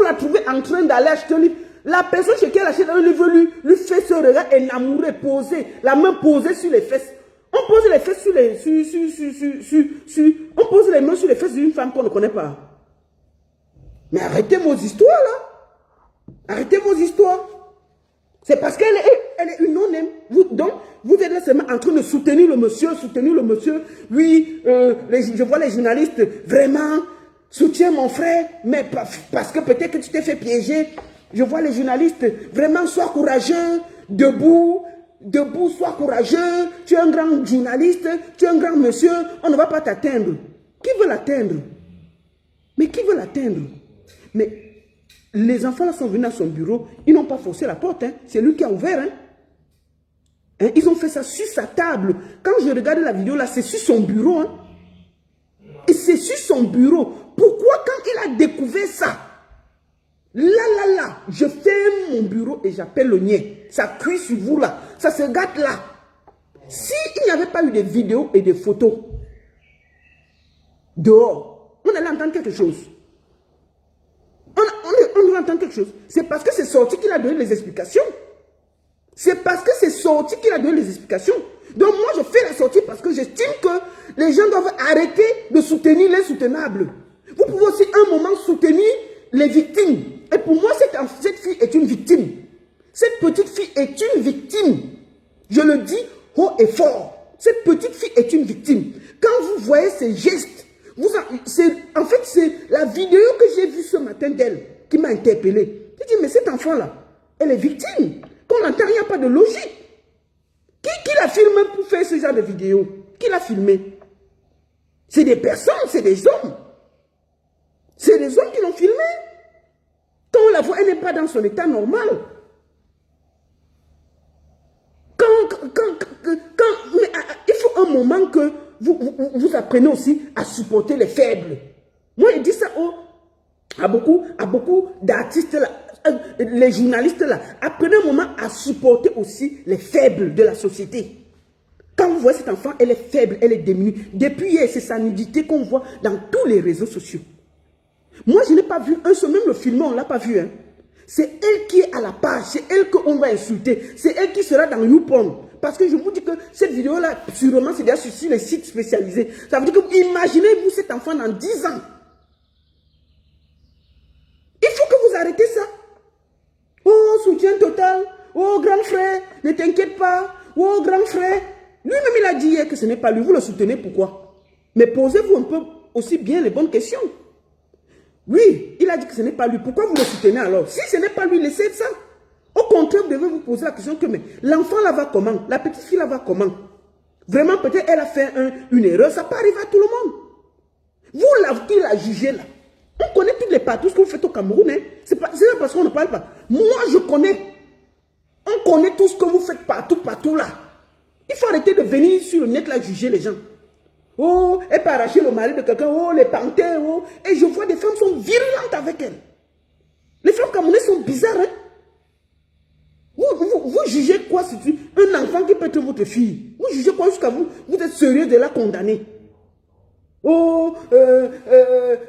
la trouvez en train d'aller acheter un livre, la personne chez qui elle achète un livre lui fait ce regard énamouré, posé, la main posée sur les fesses. On pose les fesses sur les... on pose les mains sur les fesses d'une femme qu'on ne connaît pas. Mais arrêtez vos histoires là. Arrêtez vos histoires. C'est parce qu'elle est une non-aime. Donc, vous êtes là seulement en train de soutenir le monsieur, Oui, je vois les journalistes, vraiment, soutiens mon frère, mais parce que peut-être que tu t'es fait piéger. Je vois les journalistes, vraiment, sois courageux, debout, sois courageux, tu es un grand journaliste, tu es un grand monsieur, on ne va pas t'atteindre. Qui veut l'atteindre? Mais qui veut l'atteindre? Mais les enfants là sont venus à son bureau, ils n'ont pas forcé la porte, hein. C'est lui qui a ouvert. Hein. Ils ont fait ça sur sa table. Quand je regarde la vidéo là, c'est sur son bureau. Hein. Et c'est sur son bureau. Pourquoi quand il a découvert ça? Là, je ferme mon bureau et j'appelle le mien. Ça cuit sur vous là. Ça se gâte là. S'il n'y avait pas eu des vidéos et des photos dehors, on allait entendre quelque chose. On doit entendre quelque chose. C'est parce que c'est sorti qu'il a donné les explications. C'est parce que c'est sorti qu'il a donné les explications. Donc moi, je fais la sortie parce que j'estime que les gens doivent arrêter de soutenir l'insoutenable. Vous pouvez aussi un moment soutenir les victimes. Et pour moi, cette fille est une victime. Cette petite fille est une victime. Je le dis haut et fort. Cette petite fille est une victime. Quand vous voyez ces gestes, en fait, c'est la vidéo que j'ai vue ce matin d'elle qui m'a interpellé. J'ai dit, mais cette enfant-là, elle est victime. Quand on l'entend, il n'y a pas de logique. Qui l'a filmé pour faire ce genre de vidéo? Qui l'a filmé? C'est des personnes, c'est des hommes. C'est des hommes qui l'ont filmé. Quand on la voit, elle n'est pas dans son état normal. Mais il faut un moment que vous apprenez aussi à supporter les faibles. Moi, je dis ça à beaucoup d'artistes, les journalistes là. Apprenez un moment à supporter aussi les faibles de la société. Quand vous voyez cet enfant, elle est faible, elle est démunie. Depuis hier, c'est sa nudité qu'on voit dans tous les réseaux sociaux. Moi, je n'ai pas vu un seul, même le film, on ne l'a pas vu. Hein. C'est elle qui est à la page, c'est elle qu'on va insulter, c'est elle qui sera dans YouPorn. Parce que je vous dis que cette vidéo-là, sûrement, c'est déjà sur les sites spécialisés. Ça veut dire que, imaginez-vous cet enfant dans 10 ans. Il faut que vous arrêtez ça. Oh, soutien total. Oh, grand frère, ne t'inquiète pas. Oh, grand frère. Lui-même, il a dit hier que ce n'est pas lui. Vous le soutenez, pourquoi? Mais posez-vous un peu aussi bien les bonnes questions. Oui, il a dit que ce n'est pas lui. Pourquoi vous le soutenez alors? Si ce n'est pas lui, laissez ça. Au contraire, vous devez vous poser la question que, mais l'enfant là va comment? La petite fille là va comment? Vraiment, peut-être elle a fait une erreur. Ça peut arriver à tout le monde. Vous, qui l'a jugé là? On connaît toutes les partout ce que vous faites au Cameroun. Hein? C'est pas parce qu'on ne parle pas. Moi, je connais. On connaît tout ce que vous faites partout là. Il faut arrêter de venir sur le net là juger les gens. Oh, elle peut arracher le mari de quelqu'un. Oh, les panthères. Oh. Et je vois des femmes sont virulentes avec elle. Les femmes camerounaises sont bizarres. Hein? Vous jugez quoi si un enfant qui peut être votre fille? Vous jugez quoi jusqu'à vous? Vous êtes sérieux de la condamner? Oh,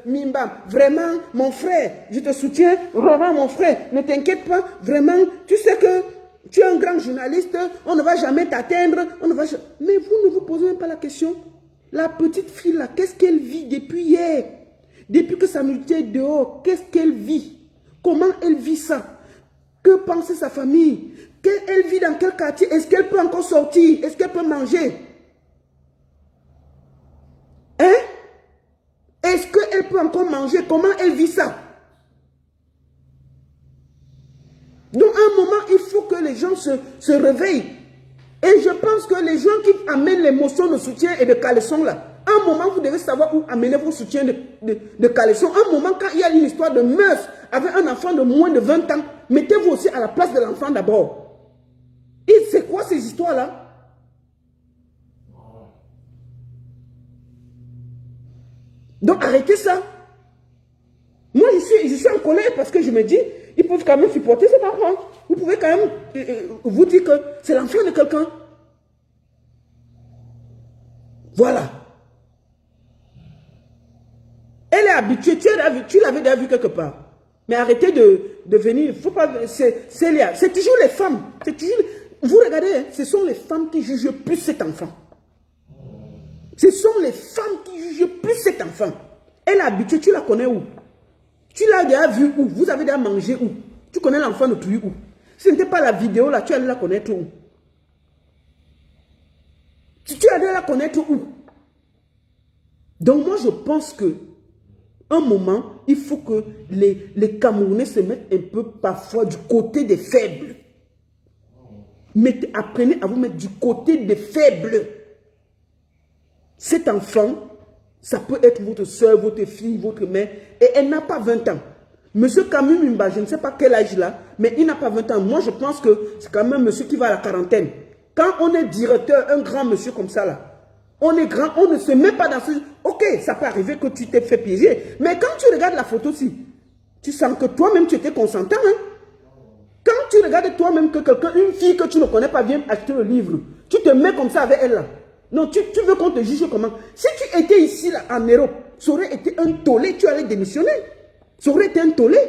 Mimba, vraiment, mon frère, je te soutiens, vraiment, mon frère, ne t'inquiète pas, vraiment, tu sais que tu es un grand journaliste, on ne va jamais t'atteindre, mais vous ne vous posez même pas la question. La petite fille là, qu'est-ce qu'elle vit depuis hier? Depuis que sa multitude est dehors, qu'est-ce qu'elle vit? Comment elle vit ça? Que pense sa famille? Elle vit dans quel quartier? Est-ce qu'elle peut encore sortir? Est-ce qu'elle peut manger? Hein? Est-ce qu'elle peut encore manger? Comment elle vit ça? Donc, à un moment, il faut que les gens se réveillent. Et je pense que les gens qui amènent les motions de soutien et de caleçon là, à un moment, vous devez savoir où amener vos soutiens de caleçon. À un moment, quand il y a une histoire de meurtre avec un enfant de moins de 20 ans, mettez-vous aussi à la place de l'enfant d'abord. Et c'est quoi ces histoires-là? Donc, arrêtez ça. Moi, je suis en colère parce que je me dis, ils peuvent quand même supporter cet enfant. Vous pouvez quand même vous dire que c'est l'enfant de quelqu'un. Voilà. Elle est habituée, tu l'avais déjà vu quelque part. Mais arrêtez de venir, faut pas, c'est toujours les femmes. Vous regardez, hein, ce sont les femmes qui jugent plus cet enfant. Ce sont les femmes qui jugent plus cet enfant. Elle est habituée, tu la connais où? Tu l'as déjà vu où? Vous avez déjà mangé où? Tu connais l'enfant de Touy où? Si ce n'était pas la vidéo là, tu allais la connaître où? Tu allais la connaître où? Donc moi je pense que un moment, il faut que les Camerounais se mettent un peu parfois du côté des faibles. Apprenez à vous mettre du côté des faibles. Cet enfant, ça peut être votre soeur, votre fille, votre mère, et elle n'a pas 20 ans. Monsieur Camus Mimba, je ne sais pas quel âge il a, mais il n'a pas 20 ans. Moi, je pense que c'est quand même un monsieur qui va à la quarantaine. Quand on est directeur, un grand monsieur comme ça, là, on est grand, on ne se met pas dans ce... Ok, ça peut arriver que tu t'es fait piéger, mais quand tu regardes la photo-ci, tu sens que toi-même, tu étais consentant. Hein? Quand tu regardes toi-même que quelqu'un, une fille que tu ne connais pas, vient acheter le livre, tu te mets comme ça avec elle, là. Non, tu veux qu'on te juge comment? Si tu étais ici, là, en Europe, ça aurait été un tollé, tu allais démissionner. Ça aurait été un tollé.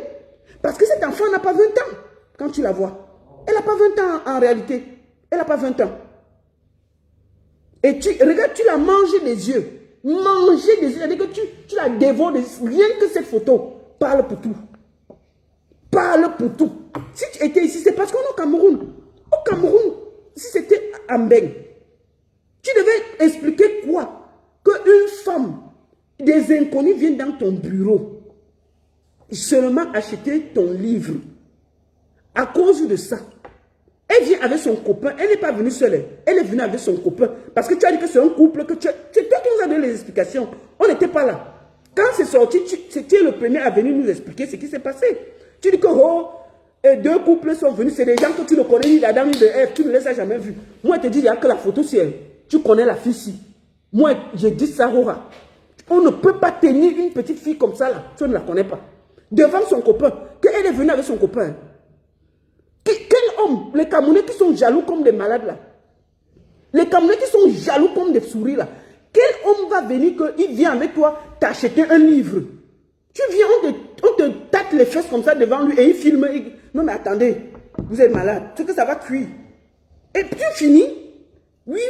Parce que cet enfant n'a pas 20 ans, quand tu la vois. Elle n'a pas 20 ans en réalité. Elle n'a pas 20 ans. Et regarde, tu la manges des yeux. Manger des yeux, c'est-à-dire que tu la dévores des yeux. Rien que cette photo parle pour tout. Parle pour tout. Si tu étais ici, c'est parce qu'on est au Cameroun. Au Cameroun, si c'était à Mbeng, tu devais expliquer quoi? Qu'une femme, des inconnus viennent dans ton bureau, seulement acheter ton livre. À cause de ça, elle vient avec son copain, elle n'est pas venue seule, elle est venue avec son copain. Parce que tu as dit que c'est un couple, que c'est toi qui nous as donné les explications. On n'était pas là. Quand c'est sorti, c'était le premier à venir nous expliquer ce qui s'est passé. Tu dis que deux couples sont venus, c'est des gens que tu ne connais ni d'Adam ni de Ève, tu ne les as jamais vus. Moi, je te dis, il n'y a que la photo, si tu connais la fille-ci. Moi, je dis ça, Rora. On ne peut pas tenir une petite fille comme ça, là, tu ne la connais pas. Devant son copain, qu'elle est venue avec son copain. Quel homme? Les Camerounais qui sont jaloux comme des malades, là. Les Camerounais qui sont jaloux comme des souris, là. Quel homme va venir qu'il vient avec toi t'acheter un livre? Tu viens, on te tâte les fesses comme ça devant lui et il filme. Non mais attendez, vous êtes malade. C'est que ça va cuire. Et puis tu finis. Oui,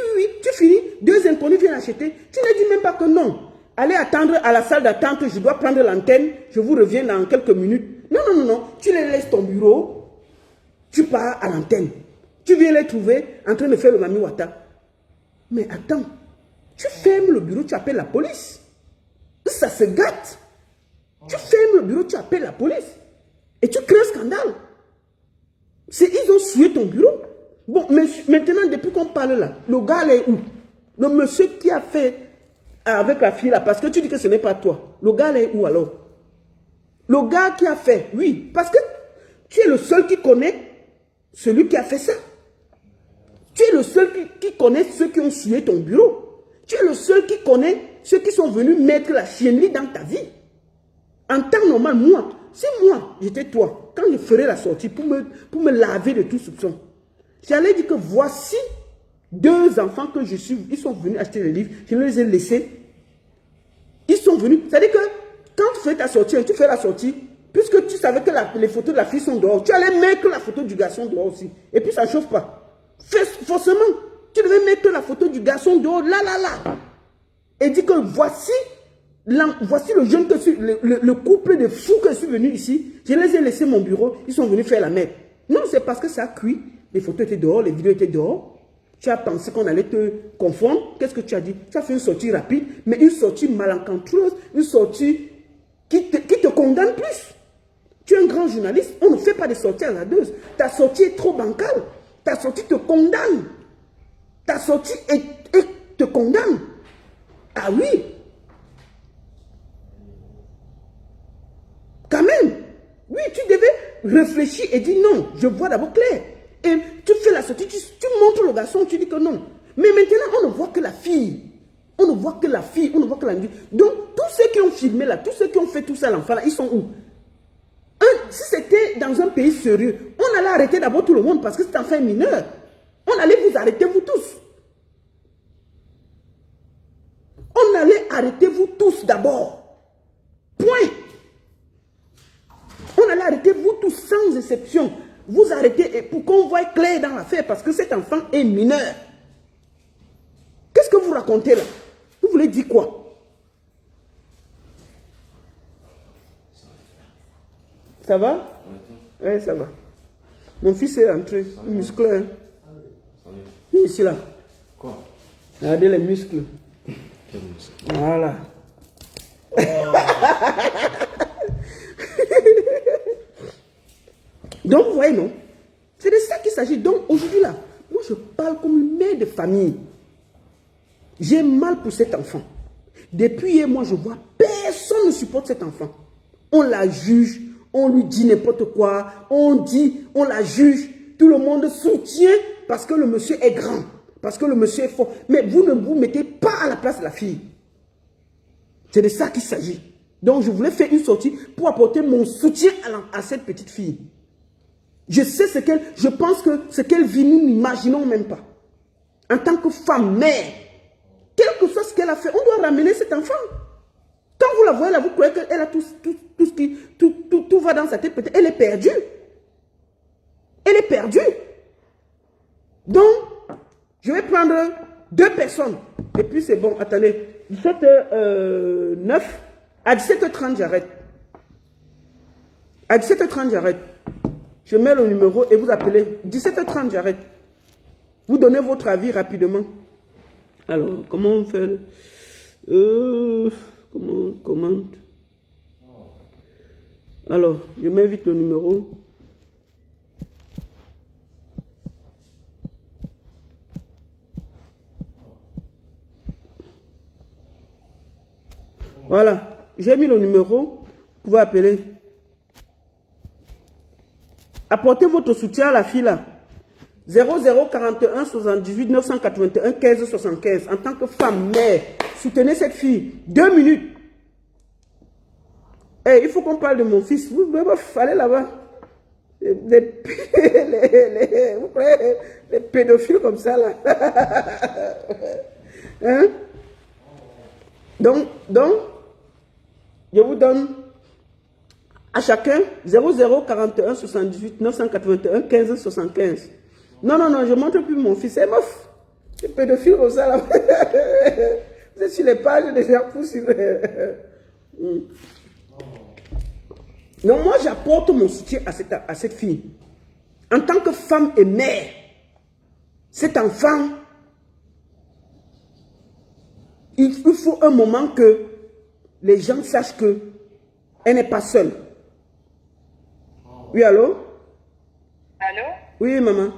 tu finis. Deux inconnus viennent acheter. Tu ne dis même pas que non. Allez attendre à la salle d'attente, je dois prendre l'antenne. Je vous reviens dans quelques minutes. Non. Tu les laisses ton bureau. Tu pars à l'antenne. Tu viens les trouver en train de faire le Mami Wata. Mais attends. Tu fermes le bureau, tu appelles la police. Ça se gâte. Tu fermes le bureau, tu appelles la police. Et tu crées un scandale. Ils ont souillé ton bureau. Bon, mais maintenant, depuis qu'on parle là, le gars là est où? Le monsieur qui a fait avec la fille là, parce que tu dis que ce n'est pas toi. Le gars là est où alors? Le gars qui a fait, oui, parce que tu es le seul qui connaît celui qui a fait ça. Tu es le seul qui connaît ceux qui ont souillé ton bureau. Tu es le seul qui connaît ceux qui sont venus mettre la chiennerie dans ta vie. En temps normal, si moi, j'étais toi, quand je ferais la sortie pour me laver de tout soupçon, j'allais dire que voici deux enfants que je suis, ils sont venus acheter les livres, je les ai laissés. Ils sont venus. C'est-à-dire que quand tu fais ta sortie, tu fais la sortie, puisque tu savais que les photos de la fille sont dehors, tu allais mettre la photo du garçon dehors aussi. Et puis ça ne chauffe pas. Forcément, tu devais mettre la photo du garçon dehors, là. et dit que voici le jeune que le couple de fous que je suis venu ici. Je les ai laissés mon bureau, ils sont venus faire la merde. Non, c'est parce que ça a cuit. Les photos étaient dehors, les vidéos étaient dehors. Tu as pensé qu'on allait te confondre. Qu'est-ce que tu as dit? Tu as fait une sortie rapide, mais une sortie malencontreuse, une sortie qui te condamne plus. Tu es un grand journaliste, on ne fait pas de sorties hasardeuses. Ta sortie est trop bancale. Ta sortie te condamne. Ta sortie te condamne. Ah oui. Quand même. Oui, tu devais réfléchir et dire non, je vois d'abord clair. Et tu fais la sortie, tu montres le garçon, tu dis que non. Mais maintenant, on ne voit que la fille. On ne voit que la fille, on ne voit que la fille. Donc, tous ceux qui ont filmé là, tous ceux qui ont fait tout ça à l'enfant là, ils sont où? Si c'était dans un pays sérieux, on allait arrêter d'abord tout le monde parce que c'est enfant mineur. On allait vous arrêter vous tous. On allait arrêter vous tous d'abord. Point. On allait arrêter vous tous sans exception. Vous arrêtez pour qu'on voie clair dans l'affaire parce que cet enfant est mineur. Qu'est-ce que vous racontez là? Vous voulez dire quoi? Ça va? Oui, ça va. Mon fils est rentré, musclé. Hein? Ici là. Quoi? Regardez les muscles. Quel muscle? Voilà. Oh. Donc, vous voyez, non? C'est de ça qu'il s'agit. Donc, aujourd'hui là, moi je parle comme une mère de famille. J'ai mal pour cet enfant. Depuis hier, moi je vois, personne ne supporte cet enfant. On la juge. On lui dit n'importe quoi, on la juge, tout le monde soutient parce que le monsieur est grand, parce que le monsieur est fort. Mais vous ne vous mettez pas à la place de la fille. C'est de ça qu'il s'agit. Donc je voulais faire une sortie pour apporter mon soutien à cette petite fille. Je sais je pense que ce qu'elle vit, nous n'imaginons même pas. En tant que femme, mère, quel que soit ce qu'elle a fait, on doit ramener cet enfant. Quand vous la voyez là, vous croyez qu'elle a tout va dans sa tête, peut-être. Elle est perdue. Elle est perdue. Donc, je vais prendre 2 personnes. Et puis c'est bon, attendez. 17h09, à 17h30, j'arrête. À 17h30, j'arrête. Je mets le numéro et vous appelez. 17h30, j'arrête. Vous donnez votre avis rapidement. Alors, comment on fait? Comment? Alors, je mets vite le numéro. Voilà, j'ai mis le numéro. Vous pouvez appeler. Apportez votre soutien à la fille là. 0041 78 981 15 75. En tant que femme, mère, soutenez cette fille. 2 minutes. Hey, il faut qu'on parle de mon fils. Vous allez là-bas. Les pédophiles comme ça là. Hein? Donc, je vous donne à chacun 0041 78 981 15 75. Non, je ne montre plus mon fils. C'est mof. Les pédophiles comme ça là. Vous êtes sur les pages déjà poussées. Donc moi, j'apporte mon soutien à cette fille. En tant que femme et mère, cet enfant, il faut un moment que les gens sachent qu'elle n'est pas seule. Oui, allô? Allô? Oui, maman.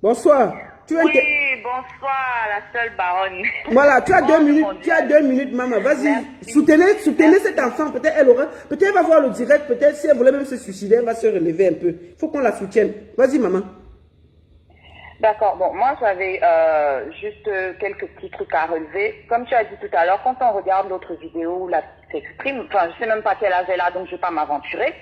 Bonsoir. Bonsoir, la seule baronne. Voilà, tu as 2 minutes. Tu as 2 minutes, maman. Vas-y. Soutenez cet enfant. Peut-être elle va voir le direct. Peut-être si elle voulait même se suicider, elle va se relever un peu. Il faut qu'on la soutienne. Vas-y, maman. D'accord. Bon, moi, j'avais juste quelques petits trucs à relever. Comme tu as dit tout à l'heure, quand on regarde l'autre vidéo où la petite s'exprime, enfin, je sais même pas quel âge elle a, donc je vais pas m'aventurer.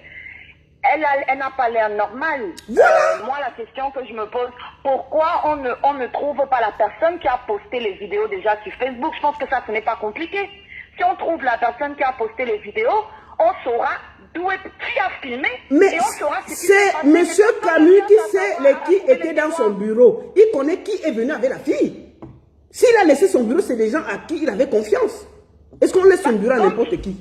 Elle n'a pas l'air normale. Moi, la question que je me pose, pourquoi on ne trouve pas la personne qui a posté les vidéos déjà sur Facebook? Je pense que ça, ce n'est pas compliqué. Si on trouve la personne qui a posté les vidéos, on saura qui a filmé. Mais et on saura c'est M. Camus qui sait qui était dans son bureau. Il connaît qui est venu avec la fille. S'il a laissé son bureau, c'est des gens à qui il avait confiance. Est-ce qu'on laisse son bureau à n'importe qui?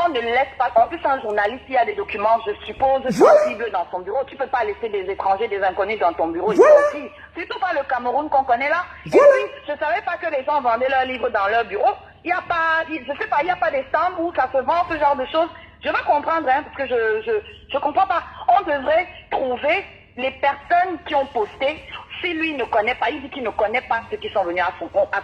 On ne laisse pas. En plus, un journaliste, il y a des documents, je suppose, Voilà. sensibles dans son bureau. Tu ne peux pas laisser des étrangers, des inconnus dans ton bureau. Voilà. Ici aussi. Surtout pas le Cameroun qu'on connaît là. Voilà. Et puis, je ne savais pas que les gens vendaient leurs livres dans leur bureau. Il n'y a pas, je sais pas, il n'y a pas des stands où ça se vend, ce genre de choses. Je veux comprendre, hein, parce que je comprends pas. On devrait trouver les personnes qui ont posté. Si lui ne connaît pas, il dit qu'il ne connaît pas ceux qui sont venus à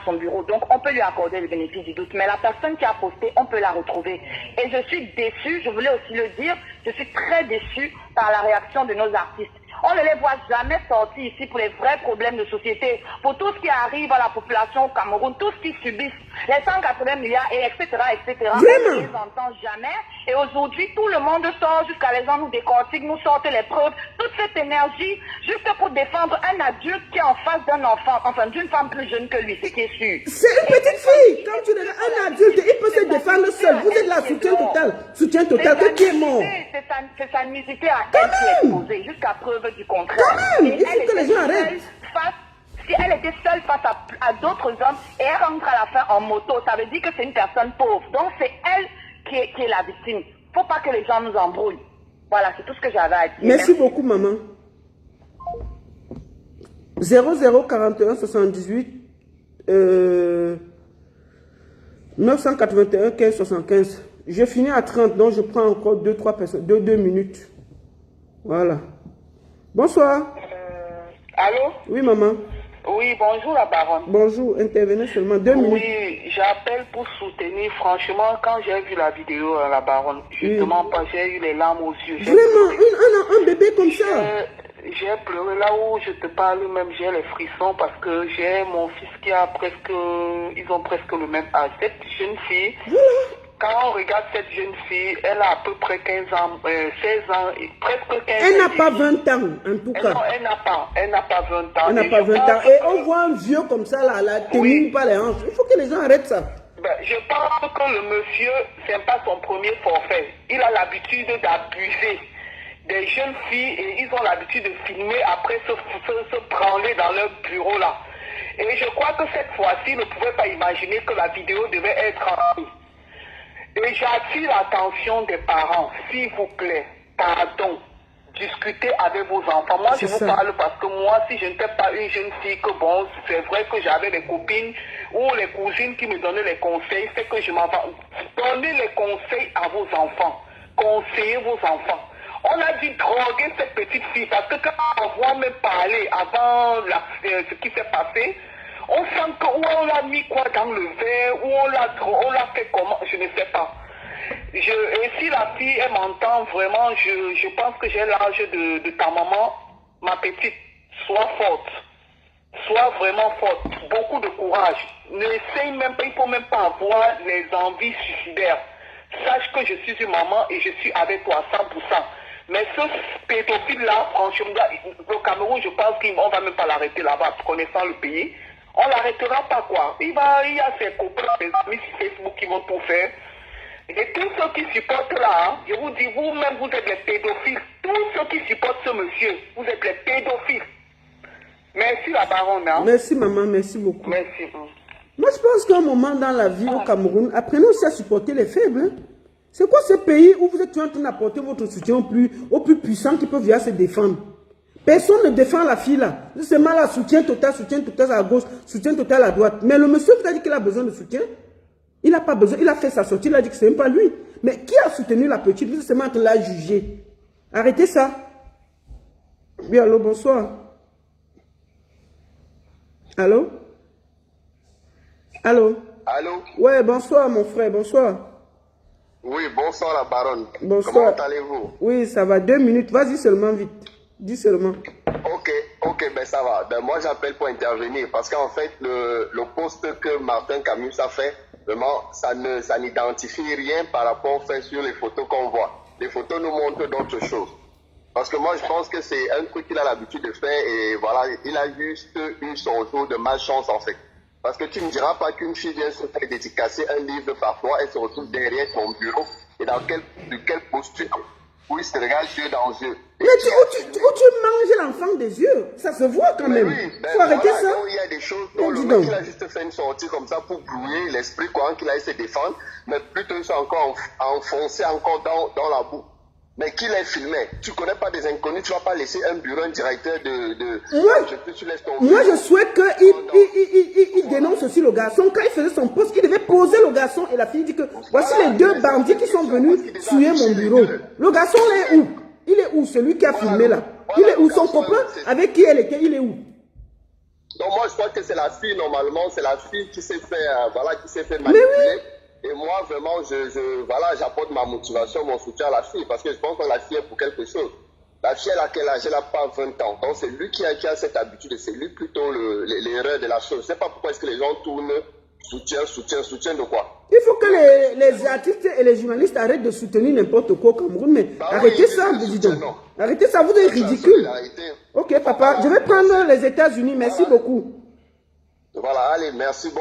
son bureau. Donc, on peut lui accorder le bénéfice du doute. Mais la personne qui a posté, on peut la retrouver. Et je suis déçue, je voulais aussi le dire, je suis très déçue par la réaction de nos artistes. On ne les voit jamais sortir ici pour les vrais problèmes de société, pour tout ce qui arrive à la population au Cameroun, tout ce qu'ils subissent, les 180 milliards, et etc., etc. On ne les entend jamais. Et aujourd'hui, tout le monde sort jusqu'à les gens nous décortiquent, nous sortent les preuves, toute cette énergie, juste pour défendre un adulte qui est en face d'un enfant, enfin d'une femme plus jeune que lui, c'est qui est sûr. C'est une petite fille. Comme tu dis, un adulte, il peut se défendre seul. Vous êtes là, soutien total. Soutien total. Que qui est mort? C'est sa nudité à elle qui est exposée, jusqu'à preuve du contraire. Quand même, il faut que les gens arrêtent. Si elle était seule face à d'autres hommes et elle rentre à la fin en moto, ça veut dire que c'est une personne pauvre. Donc c'est elle qui est la victime. Faut pas que les gens nous embrouillent. Voilà, c'est tout ce que j'avais à dire. Merci beaucoup, maman. 0041 78 981 15 75. Je finis à 30, donc je prends encore 2-3 personnes, 2 minutes. Voilà. Bonsoir. Allô? Oui, maman. Oui, bonjour la baronne. Bonjour, intervenez seulement 2 minutes. Oui, j'appelle pour soutenir. Franchement, quand j'ai vu la vidéo, la baronne, justement, j'ai eu les larmes aux yeux. Vraiment, un bébé comme ça. J'ai pleuré là où je te parle, même j'ai les frissons parce que j'ai mon fils qui a presque, ils ont presque le même âge. Cette jeune fille, quand on regarde cette jeune fille, elle a à peu près 15 ans, 16 ans, presque 15 ans. Elle n'a pas 20 ans, en tout cas. Non, elle n'a pas 20 ans. Elle n'a pas 20 ans. Et on voit un vieux comme ça, là, la tenue par les hanches. Il faut que les gens arrêtent ça. Ben, je pense que le monsieur, c'est pas son premier forfait. Il a l'habitude d'abuser des jeunes filles et ils ont l'habitude de filmer après se branler dans leur bureau là. Et je crois que cette fois-ci, il ne pouvait pas imaginer que la vidéo devait être en ligne. Et j'attire l'attention des parents, s'il vous plaît, pardon, discutez avec vos enfants. Moi, je vous parle parce que moi, si je n'étais pas une jeune fille, que bon, c'est vrai que j'avais des copines ou les cousines qui me donnaient les conseils, c'est que je m'en vais. Donnez les conseils à vos enfants, conseillez vos enfants. On a dû droguer cette petite fille parce que quand on voit même parler avant ce qui s'est passé, on sent que où on l'a mis quoi dans le verre, où on l'a fait comment, je ne sais pas. Et si la fille, elle m'entend vraiment, je pense que j'ai l'âge de ta maman, ma petite, sois forte. Sois vraiment forte. Beaucoup de courage. N'essaye même pas, il ne faut même pas avoir les envies suicidaires. Sache que je suis une maman et je suis avec toi à 100%. Mais ce pédophile-là, franchement, le Cameroun, je pense qu'on ne va même pas l'arrêter là-bas, connaissant le pays. On ne l'arrêtera pas, quoi. Il y a ses copains, ses amis sur Facebook qui vont tout faire. Et tous ceux qui supportent là, hein, je vous dis, vous-même, vous êtes les pédophiles. Tous ceux qui supportent ce monsieur, vous êtes les pédophiles. Merci, la baronne. Hein. Merci, maman, merci beaucoup. Merci. Moi, je pense qu'à un moment dans la vie au Cameroun, apprenez aussi à supporter les faibles. Hein. C'est quoi ce pays où vous êtes en train d'apporter votre soutien au plus puissant qui peut venir se défendre? Personne ne défend la fille là. C'est mal à soutien total à gauche, soutien total à droite. Mais le monsieur vous a dit qu'il a besoin de soutien. Il n'a pas besoin, il a fait sa sortie, il a dit que ce n'est même pas lui. Mais qui a soutenu la petite? Vous êtes seulement en train de la juger. Arrêtez ça. Oui, allô, bonsoir. Allô? Allô? Allô? Ouais, bonsoir mon frère, bonsoir. Oui, bonsoir la baronne. Bonsoir. Comment allez-vous? Oui, ça va, 2 minutes. Vas-y seulement vite. Dis seulement. Ok, ben ça va. Ben moi j'appelle pour intervenir parce qu'en fait le post que Martin Camus a fait, vraiment ça n'identifie rien par rapport au fait sur les photos qu'on voit. Les photos nous montrent d'autres choses. Parce que moi je pense que c'est un truc qu'il a l'habitude de faire et voilà, il a juste eu son jour de malchance en fait. Parce que tu ne diras pas qu'une fille vient se faire dédicacer un livre par toi, elle se retrouve derrière ton bureau et de quelle posture. où il se regarde yeux dans yeux. Mais où tu manges l'enfant des yeux, ça se voit quand même. Oui, ben faut arrêter voilà, ça. donc il y a des choses dont Mais le dis mec donc. il a juste fait une sortie comme ça pour brouiller l'esprit, quoi, qu'il aille se défendre, mais plutôt ils sont encore enfoncés encore dans la boue. Mais qui l'a filmé? Tu connais pas des inconnus, tu vas pas laisser un bureau, un directeur tu laisses ton Moi, bureau. je souhaite qu'il dénonce aussi le garçon. Quand il faisait son poste, il devait poser le garçon et la fille dit que voici les deux bandits qui sont venus tuer mon bureau. Le garçon, il est où? Il est où, celui qui a filmé là? Il est où, son copain avec qui elle était? Il est où? Donc moi, je crois que c'est la fille, normalement, c'est la fille qui s'est fait manipuler. Oui. Et moi, vraiment, j'apporte ma motivation, mon soutien à la fille, parce que je pense que la fille est pour quelque chose. La fille, elle a quel âge? Elle n'a pas 20 ans. Donc c'est lui qui a cette habitude, et c'est lui plutôt l'erreur de la chose. Je ne sais pas pourquoi est-ce que les gens tournent soutien de quoi? Il faut que les artistes et les journalistes arrêtent de soutenir n'importe quoi au Cameroun, mais arrêtez ça, dis donc. Arrêtez ça, vous êtes ridicule. Ok, papa, je vais prendre les États-Unis, merci beaucoup. Voilà, allez, merci,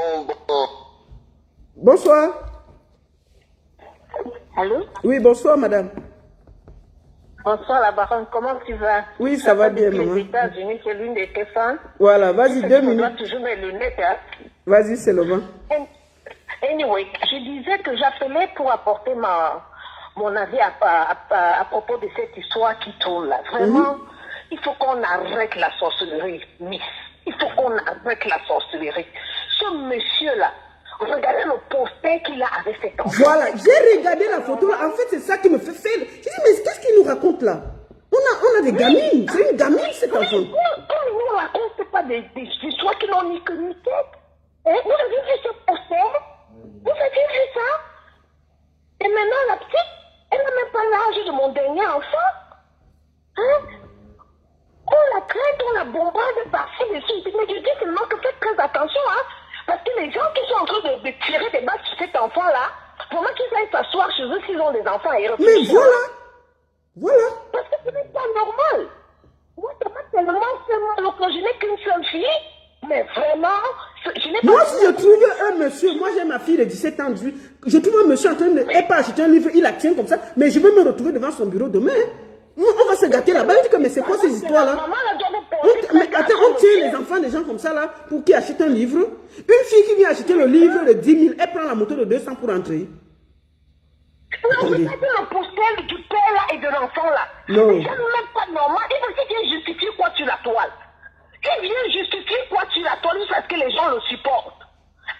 Bonsoir. Allô? Oui, bonsoir, madame. Bonsoir la baronne, comment tu vas? Oui, ça va bien, depuis maman. les États-Unis, c'est l'une des téléphones. Voilà, vas-y, 2 Je dois minutes. toujours mes lunettes. Hein. Vas-y, c'est le vent. Anyway, je disais que j'appelais pour apporter mon avis à propos de cette histoire qui tourne là. Vraiment, il faut qu'on arrête la sorcellerie, Miss. Il faut qu'on arrête la sorcellerie. Ce monsieur-là, regardez le poster qu'il a avec cet enfant. Voilà, j'ai regardé la photo. En fait, c'est ça qui me fait faire. Je dis, mais qu'est-ce qu'il nous raconte là? On a des gamines. C'est une gamine, cet enfant. Quand il nous raconte pas des histoires qui n'ont ni queue ni tête. Hein? Vous avez vu ce poster? Vous avez vu ça? Et maintenant, la petite, elle n'a même pas l'âge de mon dernier enfant. Hein? On la traite, on la bombarde par-ci, dessus. Mais je dis seulement que faites très attention, hein? Parce que les gens qui sont en train de tirer des balles sur cet enfant-là, vraiment qu'ils aillent s'asseoir chez eux s'ils ont des enfants et Mais voilà. Parce que ce n'est pas normal. Moi, ça m'a tellement fait mal quand je n'ai qu'une seule fille. Mais vraiment, je n'ai pas... Moi, si je trouve un monsieur, moi j'ai ma fille de 17 ans, je trouve un monsieur en train de... Elle pas acheter un livre, il la tient comme ça, mais je vais me retrouver devant son bureau demain. On va se gâter là-bas. Je dis que, mais c'est quoi ces histoires-là? Mais attends, on tient les enfants des gens comme ça là, pour qu'ils achètent un livre. Une fille qui vient acheter le livre de 10 000, elle prend la moto de 200 pour entrer. Non, c'est pas le poster du père là et de l'enfant là. Non. C'est même pas normal. Et parce qu'il vient justifier quoi sur la toile. Il vient justifier quoi sur la toile parce que les gens le supportent.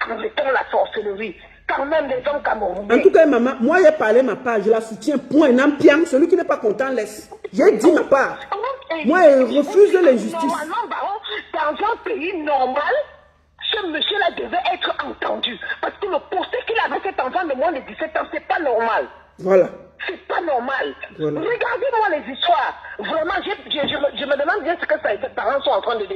Arrêtons la sorcellerie. Quand même les gens camerounais. En tout cas, maman, moi j'ai parlé ma part, je la soutiens, point, n'ampiam, celui qui n'est pas content laisse. J'ai dit ma part. Moi, je refuse l'injustice. Normalement, baron, dans un pays normal, ce monsieur-là devait être entendu. Parce que le poster qu'il avait cet enfant de moins de 17 ans, c'est pas normal. Voilà. C'est pas normal. Voilà. Regardez-moi les histoires. Vraiment, je me demande bien ce que ces parents sont en train de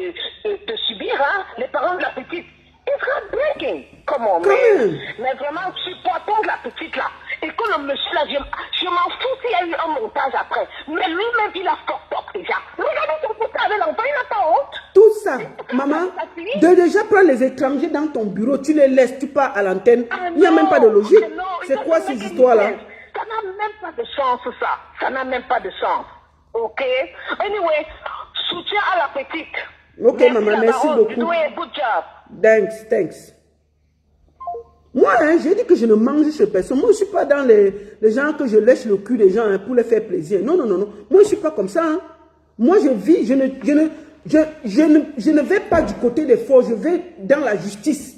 subir, hein, les parents de la petite. It's heartbreaking. Comment, mais vraiment, supportons la petite là. Et que le monsieur là, je m'en fous s'il y a eu un montage après. Mais lui-même, il a fucked up déjà. Regardez son poster avec l'enfant, il n'a pas honte. Tout ça, maman, de déjà prendre les étrangers dans ton bureau, tu les laisses, tu pars à l'antenne. Il n'y a même pas de logique. C'est quoi ces histoires-là? Ça n'a même pas de sens, ça. Ça n'a même pas de sens. Ok? Anyway, soutien à la petite. Ok, maman, merci beaucoup. You do a good job. Thanks. Moi, j'ai dit que je ne mange chez personne. Moi, je ne suis pas dans les gens que je lèche le cul des gens pour les faire plaisir. Non. Moi, je ne suis pas comme ça. Hein. Moi, je vis, je ne vais pas du côté des faux, je vais dans la justice.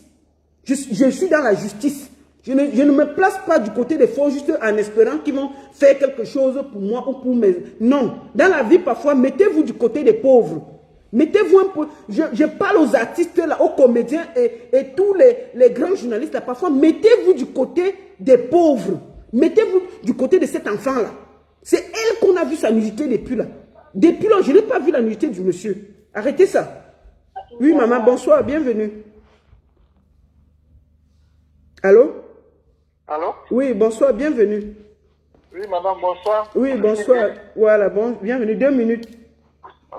Je suis dans la justice. Je ne me place pas du côté des faux juste en espérant qu'ils vont faire quelque chose pour moi ou pour mes... Non. Dans la vie, parfois, mettez-vous du côté des pauvres. Mettez-vous un peu... Je parle aux artistes, là, aux comédiens et tous les grands journalistes, là, parfois, mettez-vous du côté des pauvres. Mettez-vous du côté de cet enfant-là. C'est elle qu'on a vu sa nudité depuis là. Depuis là, je n'ai pas vu la nudité du monsieur. Arrêtez ça. Oui, maman, bonsoir, bienvenue. Allô? Allô? Oui, bonsoir, bienvenue. Oui, madame, bonsoir. Oui, bonsoir. Voilà, bon, bienvenue, 2 minutes.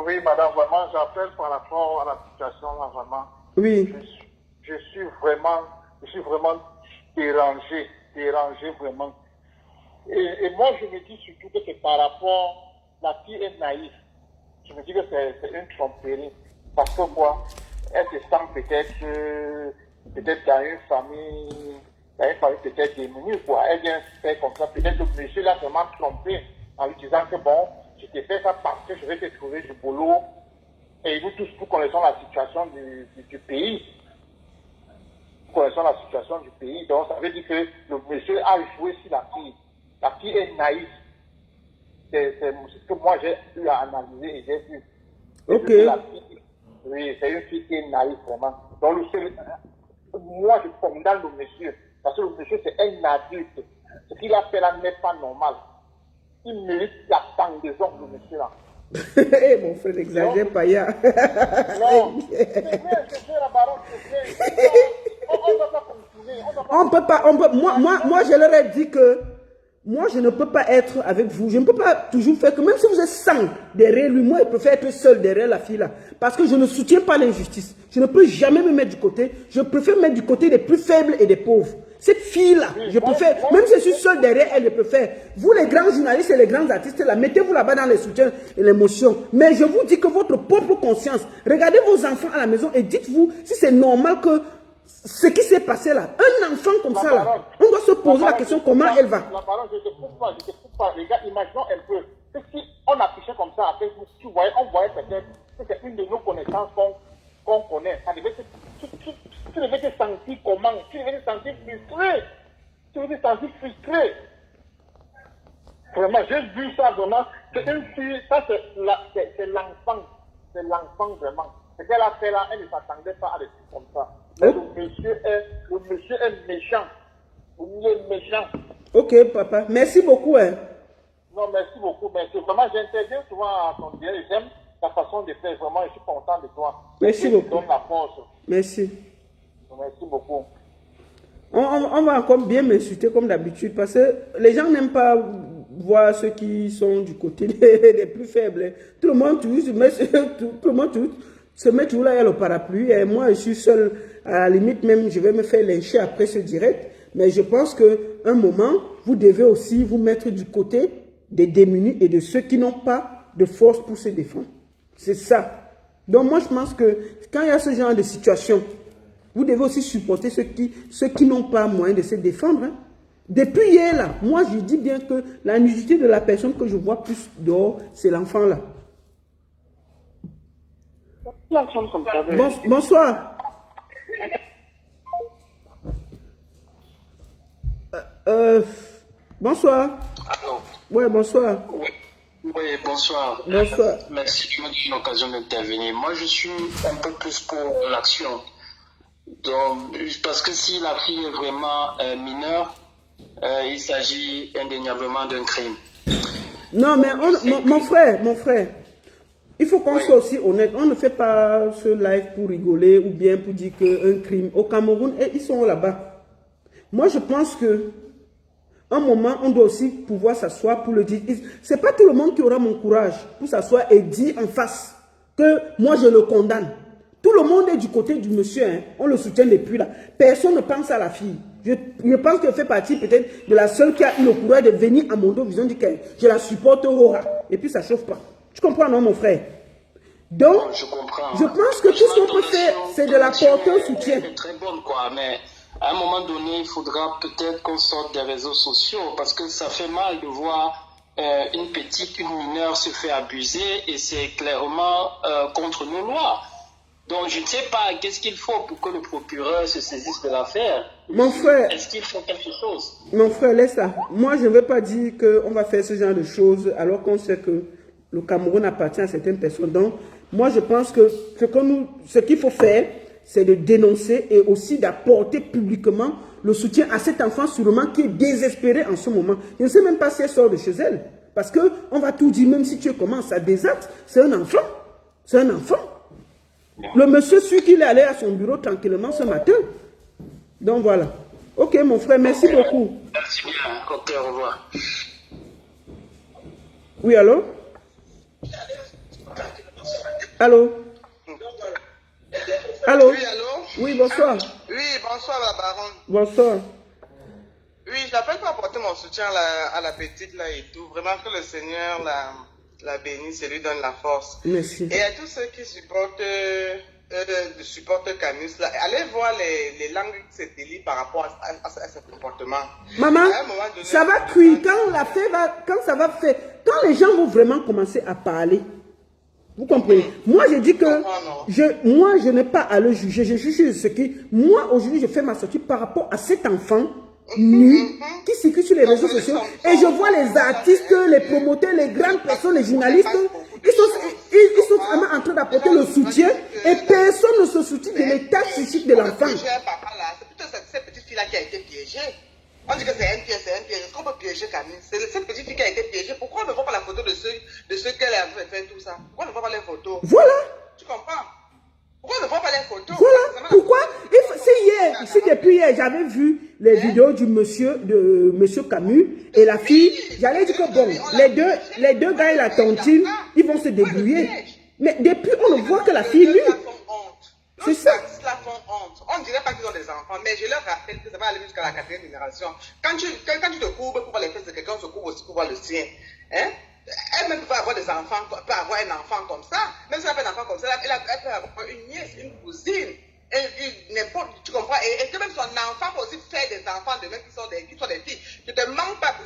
Oui, madame, vraiment, j'appelle par rapport à la situation, là, vraiment. Oui. Je suis vraiment dérangé vraiment. Et moi, je me dis surtout que c'est par rapport, la fille est naïve. Je me dis que c'est une tromperie. Parce que quoi, elle se sent peut-être dans une famille peut-être démunie, quoi. Elle vient faire comme ça. Peut-être le monsieur l'a vraiment trompé en lui disant que bon, je t'ai fait ça parce que je vais te trouver du boulot. Et nous tous, nous connaissons la situation du pays. Nous connaissons la situation du pays. Donc, ça veut dire que le monsieur a joué sur la fille. La fille est naïve. C'est ce que moi j'ai eu à analyser et j'ai vu. Ok. Oui, c'est une fille qui est naïve, vraiment. Donc, moi, je condamne le monsieur. Parce que le monsieur, c'est un adulte. Ce qu'il a fait là n'est pas normal. Il mérite la pendaison, le monsieur là. Mon frère, n'exagère pas, ya. Non, c'est vrai, la baronne, c'est vrai. On ne va pas continuer. On peut pas, moi, je leur ai dit que moi, je ne peux pas être avec vous. Je ne peux pas toujours faire que, même si vous êtes 100 derrière lui, moi, je préfère être seul derrière la fille là. Parce que je ne soutiens pas l'injustice. Je ne peux jamais me mettre du côté. Je préfère mettre du côté des plus faibles et des pauvres. Cette fille-là, je préfère, même si je suis seul derrière elle, je préfère. Vous, les grands journalistes et les grands artistes, là, mettez-vous là-bas dans les soutiens et l'émotion. Mais je vous dis que votre propre conscience, regardez vos enfants à la maison et dites-vous si c'est normal que ce qui s'est passé là, un enfant comme ça là, on doit se poser la question comment elle va. La parole, je ne te coupe pas. Les gars, imaginons un peu. Que si on affichait comme ça avec vous, on voyait peut-être que c'est une de nos connaissances qu'on connaît. Tu devais te sentir comment? Tu devais te sentir frustré. Tu devais te sentir frustré. Vraiment, j'ai vu ça vraiment. C'est une fille, ça c'est l'enfant. C'est l'enfant vraiment. Ce qu'elle a fait là, elle ne s'attendait pas à des trucs comme ça. Mais le monsieur est méchant. Il est méchant. Ok, papa. Merci beaucoup. Hein. Non, merci beaucoup. Merci. Vraiment, j'interviens souvent à ton dieu. J'aime ta façon de faire. Vraiment, je suis content de toi. Merci beaucoup. Donne la force. Merci. Merci beaucoup. On va encore bien m'insulter comme d'habitude parce que les gens n'aiment pas voir ceux qui sont du côté des plus faibles. Tout le monde se met toujours là, il y a le parapluie. Et moi, je suis seul. À la limite, même, je vais me faire lyncher après ce direct. Mais je pense qu'à un moment, vous devez aussi vous mettre du côté des démunis et de ceux qui n'ont pas de force pour se défendre. C'est ça. Donc moi, je pense que quand il y a ce genre de situation, vous devez aussi supporter ceux qui n'ont pas moyen de se défendre. Hein. Depuis hier, là, moi, je dis bien que la nudité de la personne que je vois plus dehors, c'est l'enfant, là. Bonsoir. Bonsoir. Allô. Ouais, bonsoir. Oui, bonsoir. Bonsoir. Merci de me donner l'occasion d'intervenir. Moi, je suis un peu plus pour l'action. Donc, parce que si la fille est vraiment mineure, il s'agit indéniablement d'un crime. Non, mais mon frère, il faut qu'on soit aussi honnête. On ne fait pas ce live pour rigoler ou bien pour dire qu'un crime. Au Cameroun, ils sont là-bas. Moi, je pense que un moment, on doit aussi pouvoir s'asseoir pour le dire. C'est pas tout le monde qui aura mon courage pour s'asseoir et dire en face que moi, je le condamne. Tout le monde est du côté du monsieur. Hein. On le soutient depuis là. Personne ne pense à la fille. Je pense qu'elle fait partie peut-être de la seule qui a eu le courage de venir à mon dos. Ils ont dit que je la supporte au et puis ça ne chauffe pas. Tu comprends, non, mon frère? Donc, non, je comprends. Je pense que tout ce qu'on peut faire, c'est de la porter un soutien. C'est très bonne, quoi, mais à un moment donné, il faudra peut-être qu'on sorte des réseaux sociaux parce que ça fait mal de voir une mineure se faire abuser et c'est clairement contre nos lois. Donc, je ne sais pas, qu'est-ce qu'il faut pour que le procureur se saisisse de l'affaire? Mon frère, est-ce qu'il faut quelque chose? Mon frère, laisse ça. Moi, je ne veux pas dire qu'on va faire ce genre de choses alors qu'on sait que le Cameroun appartient à certaines personnes. Donc, moi, je pense que ce qu'il faut faire, c'est de dénoncer et aussi d'apporter publiquement le soutien à cet enfant sûrement qui est désespéré en ce moment. Je ne sais même pas si elle sort de chez elle. Parce qu'on va tout dire, même si tu commences à désacte, c'est un enfant. C'est un enfant. Le monsieur suit qu'il est allé à son bureau tranquillement ce matin. Donc voilà. Ok, mon frère, merci beaucoup. Merci bien. Ok, au revoir. Oui, allô? Allô? Allô? Oui, allô? Oui, bonsoir. Oui, bonsoir, la baronne. Bonsoir. Oui, je l'appelle pour apporter mon soutien à la petite là et tout. Vraiment que le Seigneur la bénisse et lui donne la force. Merci. Et à tous ceux qui supportent Camus, là, allez voir les langues qui se délient par rapport à ce comportement. Maman, donné, ça va cuire. Quand ça va faire, quand les gens vont vraiment commencer à parler, vous comprenez? Moi, je dis que moi, je n'ai pas à le juger. Je juge ce qui. Moi, aujourd'hui, je fais ma sortie par rapport à cet enfant nu qui circule sur les réseaux sociaux. Et je vois les artistes, les promoteurs, les grandes personnes, les journalistes. Ils sont vraiment en train d'apporter le soutien et personne ne se soutient de l'état psychique de l'enfant. C'est plutôt cette petite fille-là qui a été piégée. On dit que c'est un piège, c'est un piège. Est-ce qu'on peut piéger Camille? C'est cette petite fille qui a été piégée. Pourquoi on ne voit pas la photo de ceux qu'elle a fait tout ça? Pourquoi on ne voit pas les photos? Voilà. Tu comprends? Pourquoi on ne voit pas les photos? Voilà. Pourquoi? Si depuis hier, j'avais vu les vidéos de monsieur Camus et la fille, j'allais dire que bon, les deux gars et la tontine, ils vont se débrouiller. Mais depuis, on ne voit que la fille nue. C'est ça. On ne dirait pas qu'ils ont des enfants, mais je leur rappelle que ça va aller jusqu'à la 4e génération. Quand tu te courbes pour voir les fesses de quelqu'un, on se courbe aussi pour voir le sien. Hein? Elle-même peut avoir des enfants, peut avoir un enfant comme ça. Même si elle a pas un enfant comme ça, elle peut avoir une nièce, une cousine, n'importe, tu comprends? Et que même son enfant peut aussi faire des enfants de même qui sont des filles. Je te mens pas,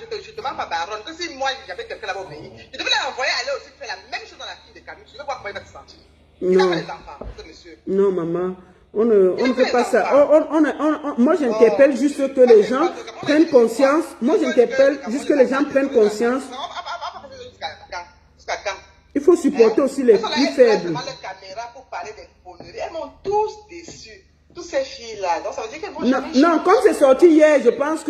baronne, que si moi j'avais quelqu'un là-bas au pays, je devais l'envoyer aller aussi faire la même chose dans la fille de Camille. Je veux voir comment il va se sentir. Non. Non, maman. On ne fait pas ça. Moi, j'interpelle juste que les gens prennent conscience. Moi, j'interpelle juste que les gens prennent conscience. Il faut supporter aussi les plus faibles. Elles m'ont tous déçu. Toutes ces filles-là. Donc, ça veut dire qu'elles vont jamais non, comme c'est sorti hier, je pense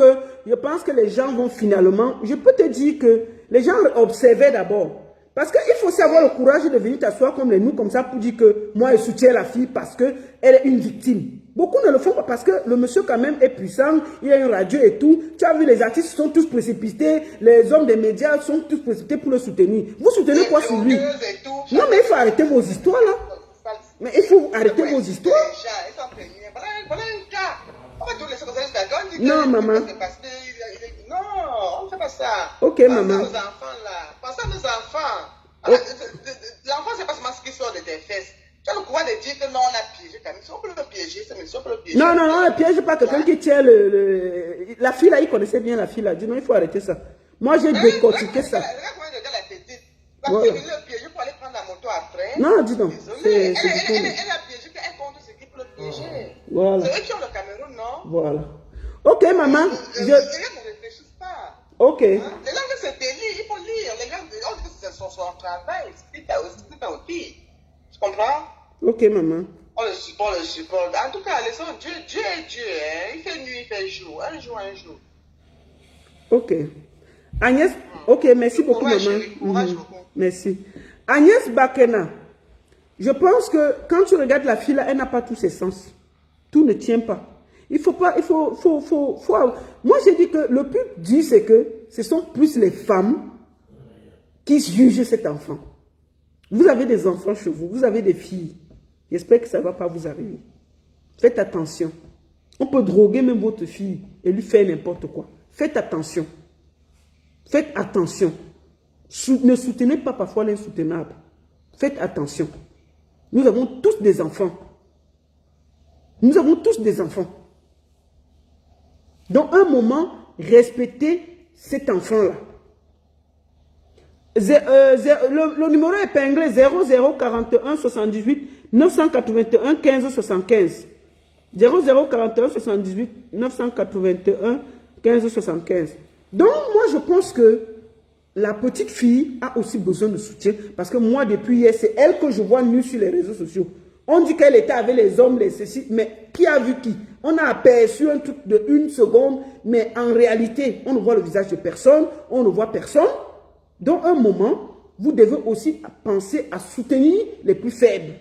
que les gens vont finalement... Je peux te dire que les gens observaient d'abord. Parce qu'il faut savoir le courage de venir t'asseoir comme nous, comme ça, pour dire que moi, je soutiens la fille parce qu'elle est une victime. Beaucoup ne le font pas parce que le monsieur, quand même, est puissant, il a une radio et tout. Tu as vu, les artistes sont tous précipités, les hommes des médias sont tous précipités pour le soutenir. Vous soutenez quoi sur lui? Non, mais il faut arrêter vos histoires, là. Mais il faut arrêter vos histoires. Non, maman. Non, on ne fait pas ça. Ok, maman. Pensez aux enfants là. Pensez à nos enfants. L'enfant, c'est pas seulement ce qui sort de tes fesses. Tu as le courage de dire que non, on a piégé Camille. Si on peut le piéger, c'est monsieur, on peut le piéger. Non, on ne piège pas quelqu'un qui tient la fille là, il connaissait bien la fille là. Dis non, il faut arrêter ça. Moi, j'ai décortiqué ça. Regarde comment il regarde la petite. La petite, il le piège pour aller prendre la moto après. Non, dis donc. Elle a piégé qu'elle compte ce qui peut le piéger. Voilà. C'est eux qui ont le Cameroun, non? Voilà. Ok, maman. Les gens ne réfléchissent pas. Ok. Les langues, c'est délit, il faut lire. Les langues, on dit que c'est son travail. C'est un outil. Tu comprends? Ok, maman. On le supporte. En tout cas, laissons Dieu est Dieu. Hein. Il fait nuit, il fait jour. Un jour. Ok. Agnès, ok, merci beaucoup, maman. Merci. Agnès Bakena, je pense que quand tu regardes la fille là, elle n'a pas tous ses sens. Tout ne tient pas. Moi, j'ai dit que le plus dur, c'est que ce sont plus les femmes qui jugent cet enfant. Vous avez des enfants chez vous, vous avez des filles. J'espère que ça ne va pas vous arriver. Faites attention. On peut droguer même votre fille et lui faire n'importe quoi. Faites attention. Faites attention. Ne soutenez pas parfois l'insoutenable. Faites attention. Nous avons tous des enfants. Nous avons tous des enfants. Dans un moment, respectez cet enfant-là. Le numéro épinglé 0041 78 981 15 75. 0041 78 981 15 75. Donc, moi, je pense que la petite fille a aussi besoin de soutien. Parce que moi, depuis hier, c'est elle que je vois nue sur les réseaux sociaux. On dit qu'elle était avec les hommes, les ceci, mais qui a vu qui? On a aperçu un truc de 1 seconde, mais en réalité, on ne voit le visage de personne, on ne voit personne. Dans un moment, vous devez aussi penser à soutenir les plus faibles.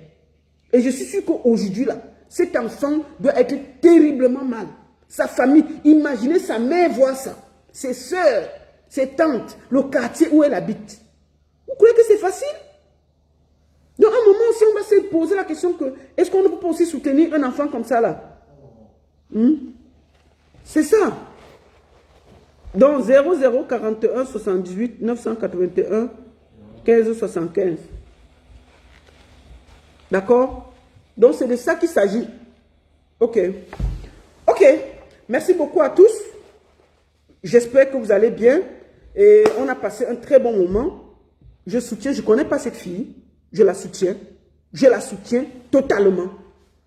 Et je suis sûr qu'aujourd'hui, là, cet enfant doit être terriblement mal. Sa famille, imaginez sa mère voir ça. Ses soeurs, ses tantes, le quartier où elle habite. Vous croyez que c'est facile? Dans un moment aussi, on va se poser la question que, est-ce qu'on ne peut pas aussi soutenir un enfant comme ça là? C'est ça. Donc 0041 78 981 15 75. D'accord? Donc c'est de ça qu'il s'agit. Ok. Ok. Merci beaucoup à tous. J'espère que vous allez bien. Et on a passé un très bon moment. Je soutiens, je ne connais pas cette fille. Je la soutiens. Je la soutiens totalement.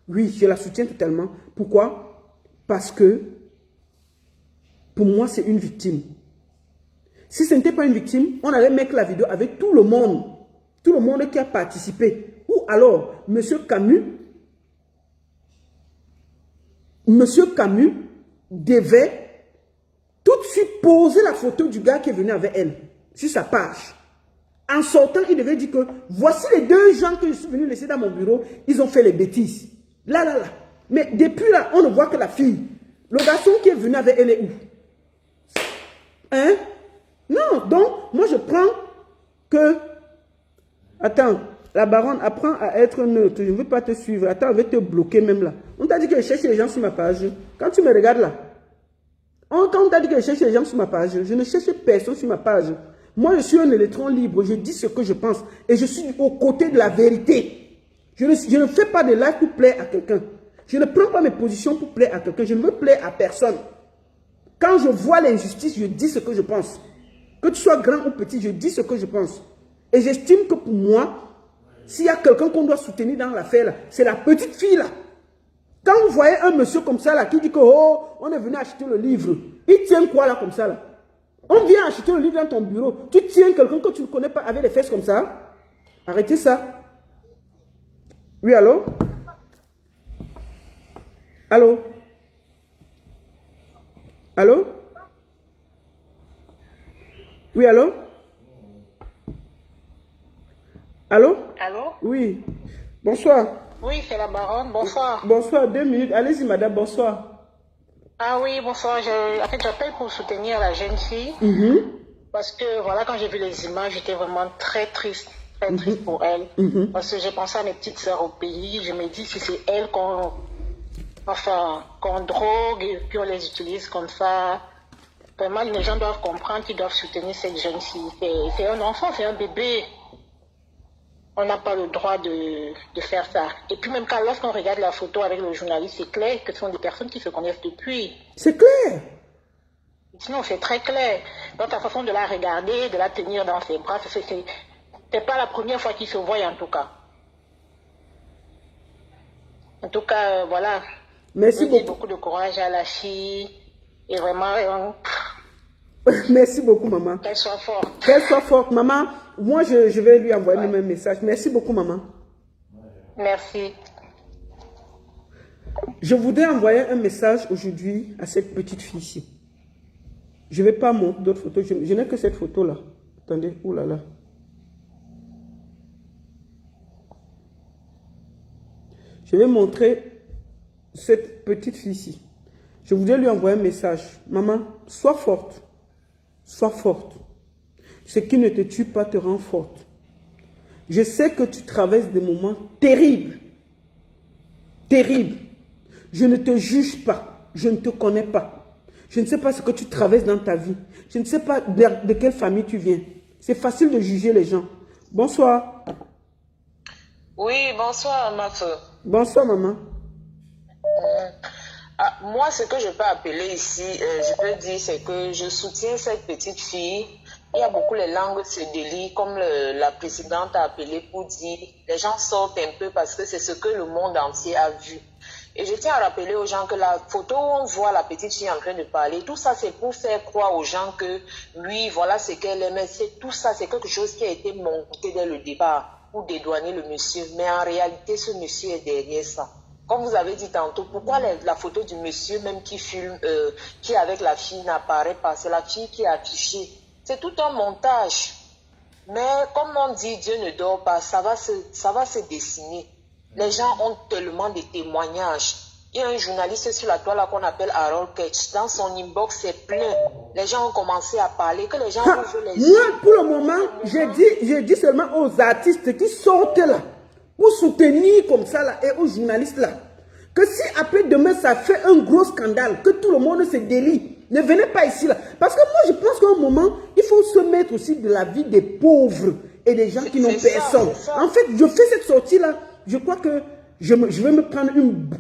Oui, je la soutiens totalement. Pourquoi? Parce que pour moi, c'est une victime. Si ce n'était pas une victime, on allait mettre la vidéo avec tout le monde. Tout le monde qui a participé. Ou alors, M. Camus devait tout de suite poser la photo du gars qui est venu avec elle sur sa page. En sortant, il devait dire que voici les deux gens que je suis venu laisser dans mon bureau, ils ont fait les bêtises. Là. Mais depuis là, on ne voit que la fille. Le garçon qui est venu avec elle est où? Hein? Non, donc, moi je prends que... Attends, la baronne, apprends à être neutre. Je ne veux pas te suivre. Attends, je vais te bloquer même là. On t'a dit que je cherche les gens sur ma page. Quand tu me regardes là, quand on t'a dit que je cherche les gens sur ma page, je ne cherche personne sur ma page. Moi, je suis un électron libre. Je dis ce que je pense. Et je suis aux côtés de la vérité. Je ne fais pas de live pour plaire à quelqu'un. Je ne prends pas mes positions pour plaire à quelqu'un. Je ne veux plaire à personne. Quand je vois l'injustice, je dis ce que je pense. Que tu sois grand ou petit, je dis ce que je pense. Et j'estime que pour moi, s'il y a quelqu'un qu'on doit soutenir dans l'affaire, là, c'est la petite fille là. Quand vous voyez un monsieur comme ça là, qui dit que oh, on est venu acheter le livre, il tient quoi là comme ça là? On vient acheter le livre dans ton bureau, tu tiens quelqu'un que tu ne connais pas avec les fesses comme ça? Arrêtez ça. Oui, allô? Allô? Allô? Oui, allô? Allô? Allô? Oui. Bonsoir. Oui, c'est la baronne. Bonsoir. Bonsoir, 2 minutes. Allez-y, madame, bonsoir. Ah oui, bonsoir. En fait, j'appelle pour soutenir la jeune fille. Parce que, voilà, quand j'ai vu les images, j'étais vraiment très triste pour elle. Parce que j'ai pensé à mes petites sœurs au pays. Je me dis, si c'est elle qu'on drogue et puis on les utilise comme ça, vraiment, les gens doivent comprendre qu'ils doivent soutenir cette jeune fille. C'est un enfant, c'est un bébé. On n'a pas le droit de faire ça. Et puis même lorsqu'on regarde la photo avec le journaliste, c'est clair que ce sont des personnes qui se connaissent depuis. C'est clair. Sinon, c'est très clair. Dans ta façon de la regarder, de la tenir dans ses bras, c'est pas la première fois qu'ils se voient en tout cas. En tout cas, voilà. Merci beaucoup. Beaucoup de courage à la fille. Et vraiment... Merci beaucoup, maman. Qu'elle soit forte. Qu'elle soit forte, maman. Moi, je vais lui envoyer le même message. Merci beaucoup, maman. Merci. Je voudrais envoyer un message aujourd'hui à cette petite fille ici. Je ne vais pas montrer d'autres photos. Je n'ai que cette photo-là. Attendez, oulala. Je vais montrer cette petite fille ici. Je voudrais lui envoyer un message. Maman, sois forte. Sois forte. Ce qui ne te tue pas te rend forte. Je sais que tu traverses des moments terribles. Terribles. Je ne te juge pas. Je ne te connais pas. Je ne sais pas ce que tu traverses dans ta vie. Je ne sais pas de quelle famille tu viens. C'est facile de juger les gens. Bonsoir. Oui, bonsoir, ma soeur. Bonsoir, maman. Moi, ce que je peux appeler ici, je peux dire, c'est que je soutiens cette petite fille. Il y a beaucoup les langues se délient, comme la présidente a appelé pour dire, les gens sortent un peu parce que c'est ce que le monde entier a vu. Et je tiens à rappeler aux gens que la photo où on voit la petite fille en train de parler, tout ça c'est pour faire croire aux gens que, oui, voilà ce qu'elle aimait, tout ça c'est quelque chose qui a été monté dès le départ pour dédouaner le monsieur. Mais en réalité, ce monsieur est derrière ça. Comme vous avez dit tantôt, pourquoi la photo du monsieur même qui filme, qui est avec la fille n'apparaît pas? C'est la fille qui est affichée. C'est tout un montage. Mais comme on dit, Dieu ne dort pas, ça va se dessiner. Les gens ont tellement de témoignages. Il y a un journaliste sur la toile qu'on appelle Harold Ketch. Dans son inbox, c'est plein. Les gens ont commencé à parler, que les gens ouvrent les yeux. Moi, pour le moment, j'ai dit seulement aux artistes qui sortent là, pour soutenir comme ça là, et aux journalistes là, que si après demain ça fait un gros scandale, que tout le monde se délie, Ne venez pas ici là. Parce que moi, je pense qu'à un moment, il faut se mettre aussi de la vie des pauvres et des gens qui n'ont personne. En fait, je fais cette sortie-là. Je crois que je vais me prendre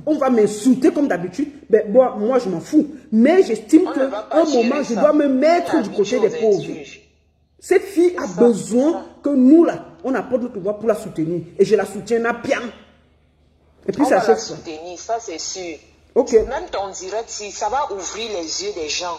on va m'insulter comme d'habitude. Ben, moi, je m'en fous. Mais j'estime qu'à un moment, je dois me mettre du côté des pauvres. Cette fille a besoin que nous, là, on apporte notre voix pour la soutenir. Et je la soutiens à bien. Et puis, on ça va la soutenir, ça c'est sûr. Ok. Même ton direct, si ça va ouvrir les yeux des gens.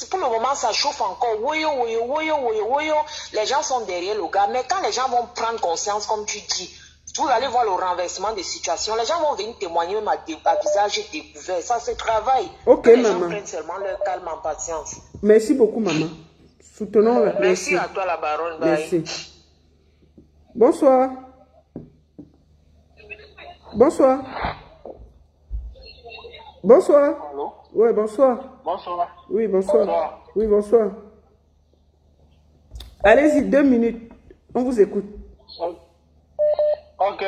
Pour le moment, ça chauffe encore. Woyo, woyo, woyo, woyo, woyo. Les gens sont derrière le gars. Mais quand les gens vont prendre conscience, comme tu dis, vous allez voir le renversement des situations. Les gens vont venir témoigner même à visage découvert. Ça, c'est travail. Ok, les maman. gens prennent seulement leur calme en patience. Merci beaucoup, maman. Soutenons-la. Merci à toi, la baronne. Bye. Merci. Bonsoir. Bonsoir. Bonsoir. Allô? Oui, bonsoir. Bonsoir. Oui, bonsoir. Bonsoir. Oui, bonsoir. Allez-y, 2 minutes. On vous écoute. Ok.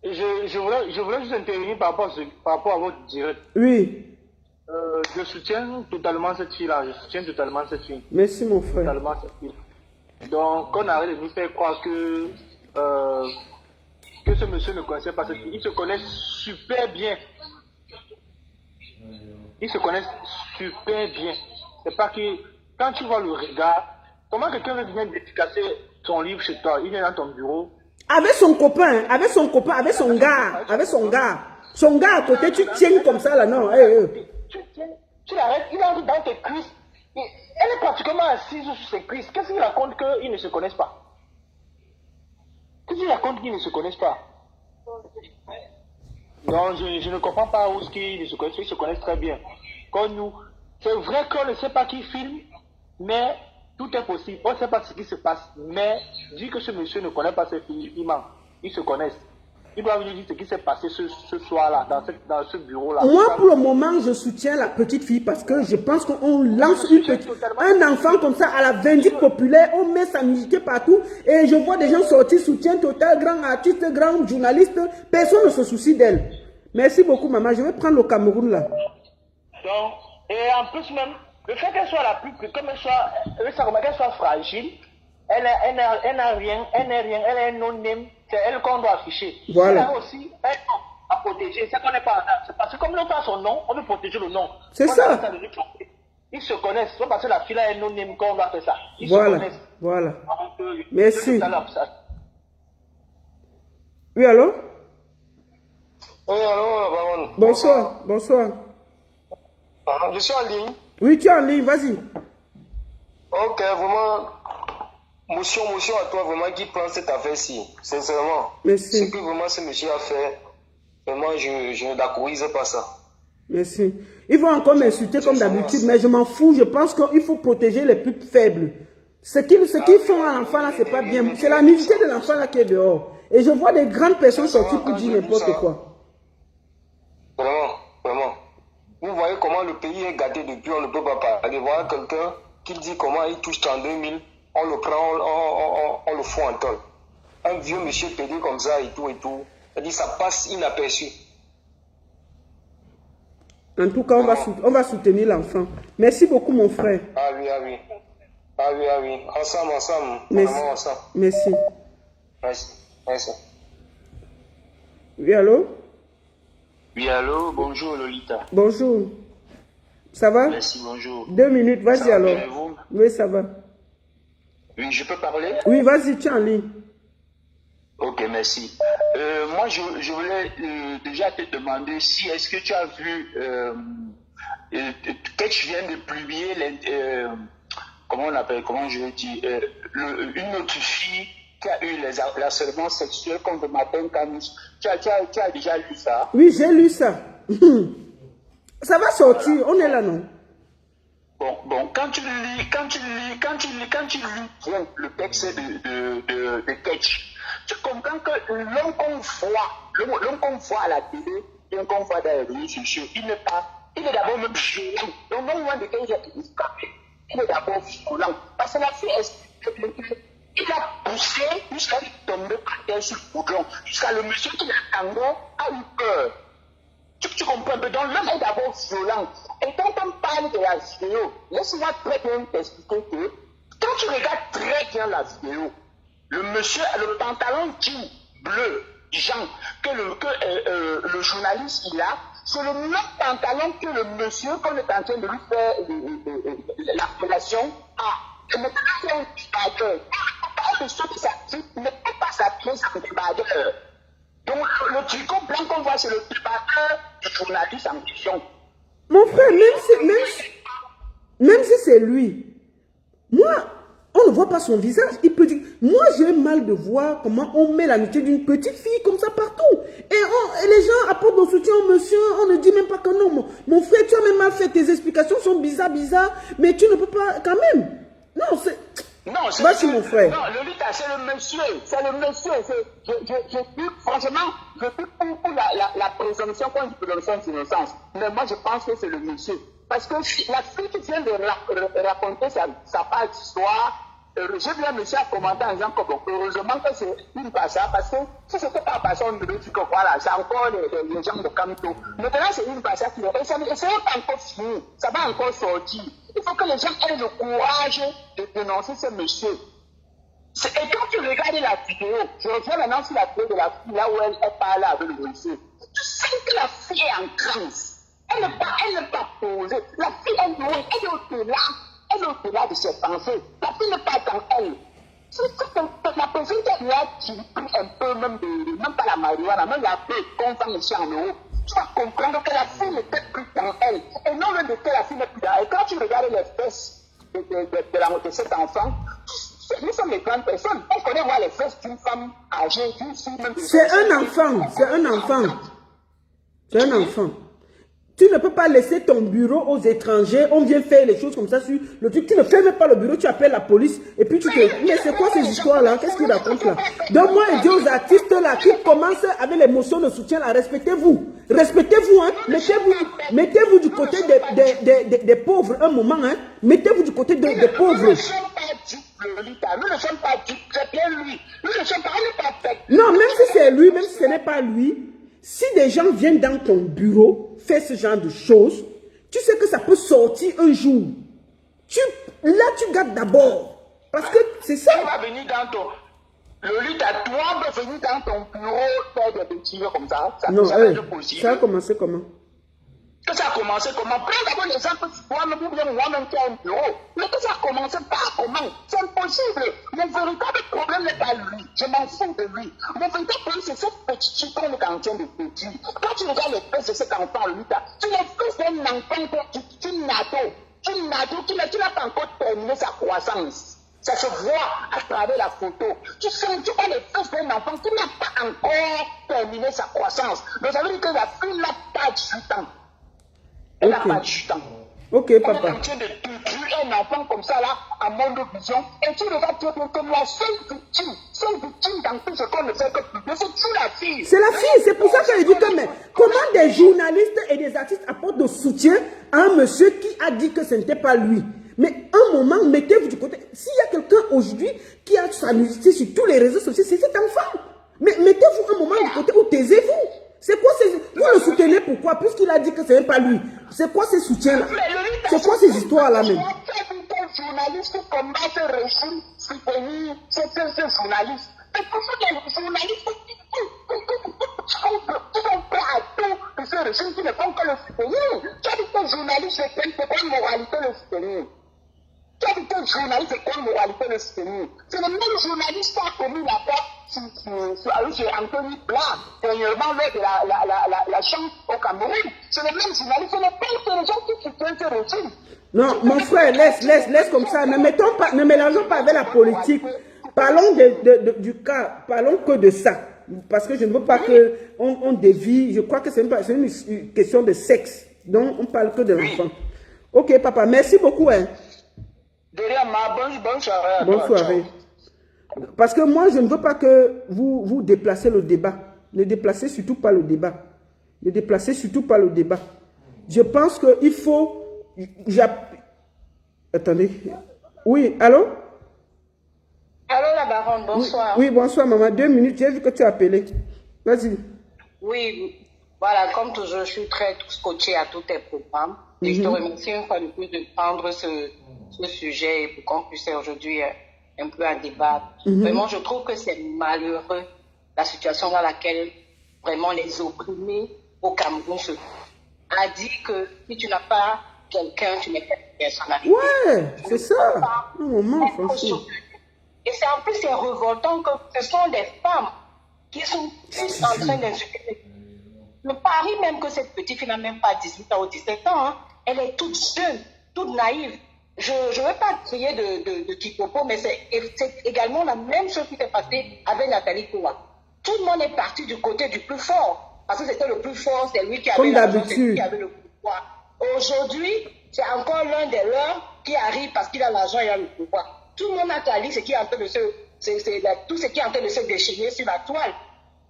Je voulais juste intervenir par rapport à votre direct. Oui. Je soutiens totalement cette fille-là. Je soutiens totalement cette fille. Merci, mon frère. Totalement cette fille. Donc, on arrête de nous faire croire que ce monsieur ne connaissait pas cette fille. Ils se connaissent super bien. Ils se connaissent super bien. C'est pas que quand tu vois le regard, comment quelqu'un veut venir dédicacer son livre chez toi? Il vient dans ton bureau. Avec son copain, avec son gars. Son gars à côté, tu tiens comme ça là, non? Tu l'arrêtes, il entre dans tes cuisses. Elle est pratiquement assise sur ses cuisses. Qu'est-ce qu'il raconte qu'ils ne se connaissent pas? Qu'est-ce qu'il raconte qu'ils ne se connaissent pas? Non, je ne comprends pas où ils ne se connaissent. Ils se connaissent très bien. Comme nous, c'est vrai qu'on ne sait pas qui filme, mais tout est possible. On ne sait pas ce qui se passe. Mais dit que ce monsieur ne connaît pas ses filles, il ment. Ils se connaissent. Il doit venir dire ce qui s'est passé ce soir-là, dans ce bureau-là. Moi, pour le moment, je soutiens la petite fille parce que je pense qu'on lance un enfant comme ça à la vindicte populaire, on met sa musique partout et je vois des gens sortir, soutien total, grand artiste, grand journaliste, personne ne se soucie d'elle. Merci beaucoup, maman. Je vais prendre le Cameroun là. Donc, et en plus même, le fait qu'elle soit la plus petite, comme qu'elle soit fragile, elle n'a rien, elle a un non-name, c'est elle qu'on doit afficher. Voilà. Elle a aussi un nom à protéger, c'est qu'on n'est pas c'est parce que comme l'on a son nom, on veut protéger le nom. C'est ça. Ils se connaissent, c'est parce que la fille a un non-name qu'on doit faire ça. Ils se Voilà, connaissent. voilà. Donc, Merci. Oui, allô? Oui, allô, baronne. Bonsoir, bonsoir. Je suis en ligne. Oui, tu es en ligne, vas-y. Ok, vraiment, motion à toi, vraiment, qui prend cette affaire-ci, sincèrement. Merci. Ce que vraiment ce monsieur a fait, vraiment, je ne d'accorderai pas ça. Merci. Ils vont encore m'insulter comme d'habitude, mais je m'en fous. Je pense qu'il faut protéger les plus faibles. Ce qu'ils font à l'enfant là, c'est pas bien. C'est la nudité de l'enfant là qui est dehors. Et je vois des grandes personnes sortir pour dire n'importe quoi. Vraiment, vraiment. Vous voyez comment le pays est gâté depuis, on ne peut pas parler. Voir quelqu'un qui dit comment il touche 32 000, on le prend, on le fout en tôle. Un vieux monsieur pédé comme ça et tout. Il dit ça passe inaperçu. En tout cas, on va soutenir l'enfant. Merci beaucoup, mon frère. Ah oui. Ensemble. Merci. Vraiment ensemble. Merci. Oui, allô? Oui, allô, bonjour Lolita. Bonjour. Ça va? Merci, bonjour. 2 minutes, vas-y alors. Bien, vous? Oui, ça va. Oui, je peux parler? Oui, vas-y, tu es en ligne. Ok, merci. Moi, je voulais déjà te demander si est-ce que tu as vu que tu viens de publier comment je vais dire, une autre fille qui a eu les harcèlements sexuels contre Martin Camus. Tu as déjà lu ça? Oui, j'ai lu ça. Ça va sortir, voilà. On est là, non? Bon, quand tu lis bien le texte de Ketch, tu comprends que l'homme qu'on voit à la télé, l'homme qu'on voit dans les réseaux sociaux, il est d'abord même violent. Donc, non loin de Ketch, il est d'abord violent. Parce que la fille, il a poussé jusqu'à tomber par terre sur le goudron. Jusqu'à le monsieur qui l'attendait a eu peur. Tu comprends un peu? Donc, l'homme est d'abord violent. Et quand on parle de la vidéo, laisse-moi très bien t'expliquer que quand tu regardes très bien la vidéo, le monsieur a le pantalon jean bleu, Jean, que le journaliste il a, c'est le même pantalon que le monsieur qu'on est en train de lui faire la relation a. Et maintenant, il y a un débardeur. Pas de ceux qui s'activent, ne peut pas s'appuyer sur le débardeur. Donc, le tricot blanc qu'on voit, c'est le débardeur du journaliste en question. Mon frère, même si c'est lui, moi, on ne voit pas son visage. Il peut dire, moi j'ai mal de voir comment on met l'amitié d'une petite fille comme ça partout. Et les gens apportent nos soutiens au monsieur, on ne dit même pas que non. Mon frère, tu as même mal fait, tes explications sont bizarres, mais tu ne peux pas quand même. Non, c'est... Non, c'est mon frère. Non, le Lita, c'est le monsieur. C'est le monsieur. Franchement, je suis pour la présomption qu'on dit présomption d'innocence. Mais moi, je pense que c'est le monsieur. Parce que la fille qui vient de raconter sa page d'histoire, j'ai vu un monsieur à commenter en disant que bon, heureusement que c'est une Bassa, parce que si c'était pas Bassa, on devait dire que voilà, c'est encore les gens de Kamto. Maintenant, c'est une Bassa qui est. Et ça n'est pas encore fini. Ça va encore sortir. Il faut que les gens aient le courage de dénoncer ce monsieur. Et quand tu regardes la vidéo, je reviens maintenant sur la vidéo de la fille, là où elle parle avec le monsieur. Tu sens que la fille est en transe. Elle n'est pas posée. La fille est loin, elle est au-delà. Elle est au-delà de ses pensées. La fille n'est pas dans elle. C'est la personne qui a pris un peu, même pas la marijuana, même la paix qu'on vend ici en Europe. Tu vas comprendre que la fille n'était plus dans elle. Et non même de que la fille n'est plus dans elle. Et quand tu regardes les fesses de cet enfant, nous sommes les grandes personnes. On connaît voir les fesses d'une femme âgée, d'une fille même. C'est un enfant. C'est un enfant. Tu ne peux pas laisser ton bureau aux étrangers. On vient faire les choses comme ça sur le truc. Tu ne fais même pas le bureau, tu appelles la police et puis tu te... Mais c'est quoi ces histoires-là? Qu'est-ce qu'il raconte là? Donc moi, je dis aux artistes là qui commencent avec l'émotion de soutien là, respectez-vous. Respectez-vous, hein. Mettez-vous du côté des pauvres un moment, hein. Mettez-vous du côté des pauvres. Nous ne sommes pas dupes, nous ne sommes pas dupes, c'est bien lui. Nous ne sommes pas bêtes. Non, même si c'est lui, même si ce n'est pas lui, si des gens viennent dans ton bureau, faire ce genre de choses, tu sais que ça peut sortir un jour. Là, tu gardes d'abord. Parce que c'est ça. On va venir dans ton... Le lit à toi va venir dans ton bureau faire des bêtises comme ça. Non, ça a commencé comment? Que ça a commencé comment? Prends d'abord l'exemple sur toi-même ou bien moi-même qui a un bureau. Mais que ça a commencé par comment? C'est impossible. Mon véritable problème n'est pas lui. Je m'en fous de lui. Mon véritable problème, c'est cette petite fille qu'on est en train de pétir. Quand tu regardes les fesses de cet enfant, Lita, tu les fesses d'un enfant qui n'a pas encore terminé sa croissance. Ça se voit à travers la photo. Tu vois les fesses d'un enfant qui n'a pas encore terminé sa croissance. Donc ça veut dire que la fille n'a pas 18 ans. Elle n'a pas 18 ans. Ok, papa. On est en train de tuer un enfant comme ça, là, à monde de vision. Et tu regardes comme la seule victime dans tout ce qu'on ne fait que publier, c'est toujours la fille. C'est la fille, c'est pour ça que je dis que, mais comment des journalistes et des artistes apportent de soutien à un monsieur qui a dit que ce n'était pas lui? Mais un moment, mettez-vous du côté. S'il y a quelqu'un aujourd'hui qui a sa musique sur tous les réseaux sociaux, c'est cet enfant. Mais mettez-vous un moment du côté où taisez-vous. C'est quoi vous le soutenez pourquoi? Puisqu'il a dit que ce n'est pas lui. C'est quoi ces soutiens-là? C'est quoi ces histoires-là même? Les journalistes qui combattent ce régime, soutenir ces journalistes. Et pour ça, les journalistes qui sont prêts à tout pour ce régime qui ne font que le soutenir. Tu as dit que les journalistes, c'est quoi moralité le soutenir? Tu as dit que les journalistes, c'est quoi moralité le soutenir? C'est le même journaliste qui a commis la faute. J'ai Anthony Bla, dernièrement lors de la chambre au Cameroun. C'est le même journaliste, ce n'est pas les gens qui soutiennent ce régime. Non, mon frère, laisse comme ça. Ne mélangeons pas avec la politique. Parlons du cas, parlons que de ça. Parce que je ne veux pas qu'on dévie. Je crois que c'est une question de sexe. Donc, on ne parle que de l'enfant. Ok, papa, merci beaucoup. Hein. Derrière ma bonne soirée. Bonne soirée. Parce que moi, je ne veux pas que vous déplacez le débat. Ne déplacez surtout pas le débat. Ne déplacez surtout pas le débat. Je pense qu'il faut... Attendez. Oui, allô? Allô, la baronne, bonsoir. Oui, bonsoir, maman. 2 minutes, j'ai vu que tu as appelé. Vas-y. Oui, voilà, comme toujours, je suis très scotché à tous tes programmes. Et je te remercie une fois de plus de prendre ce sujet pour qu'on puisse aujourd'hui un peu en débattre. Vraiment, je trouve que c'est malheureux la situation dans laquelle vraiment les opprimés au Cameroun se trouvent. A dit que si tu n'as pas quelqu'un, tu n'es pas une personnalité. Ouais, c'est ça. Un moment, franchement. Et c'est en plus c'est revoltant que ce sont des femmes qui sont plus en train d'insulter. Le pari même que cette petite fille n'a même pas 18 ans ou 17 ans, hein, elle est toute jeune, toute naïve. Je ne vais pas crier de quiproquo, mais c'est également la même chose qui s'est passée avec Nathalie Koua. Tout le monde est parti du côté du plus fort. Parce que c'était le plus fort, c'est lui qui avait l'argent, c'est lui qui avait le pouvoir. Aujourd'hui, c'est encore l'un des leurs qui arrive parce qu'il a l'argent et il a le pouvoir. Tout le monde a tali ce qui est en train de tout ce qui est en train de se déchaîner sur la toile.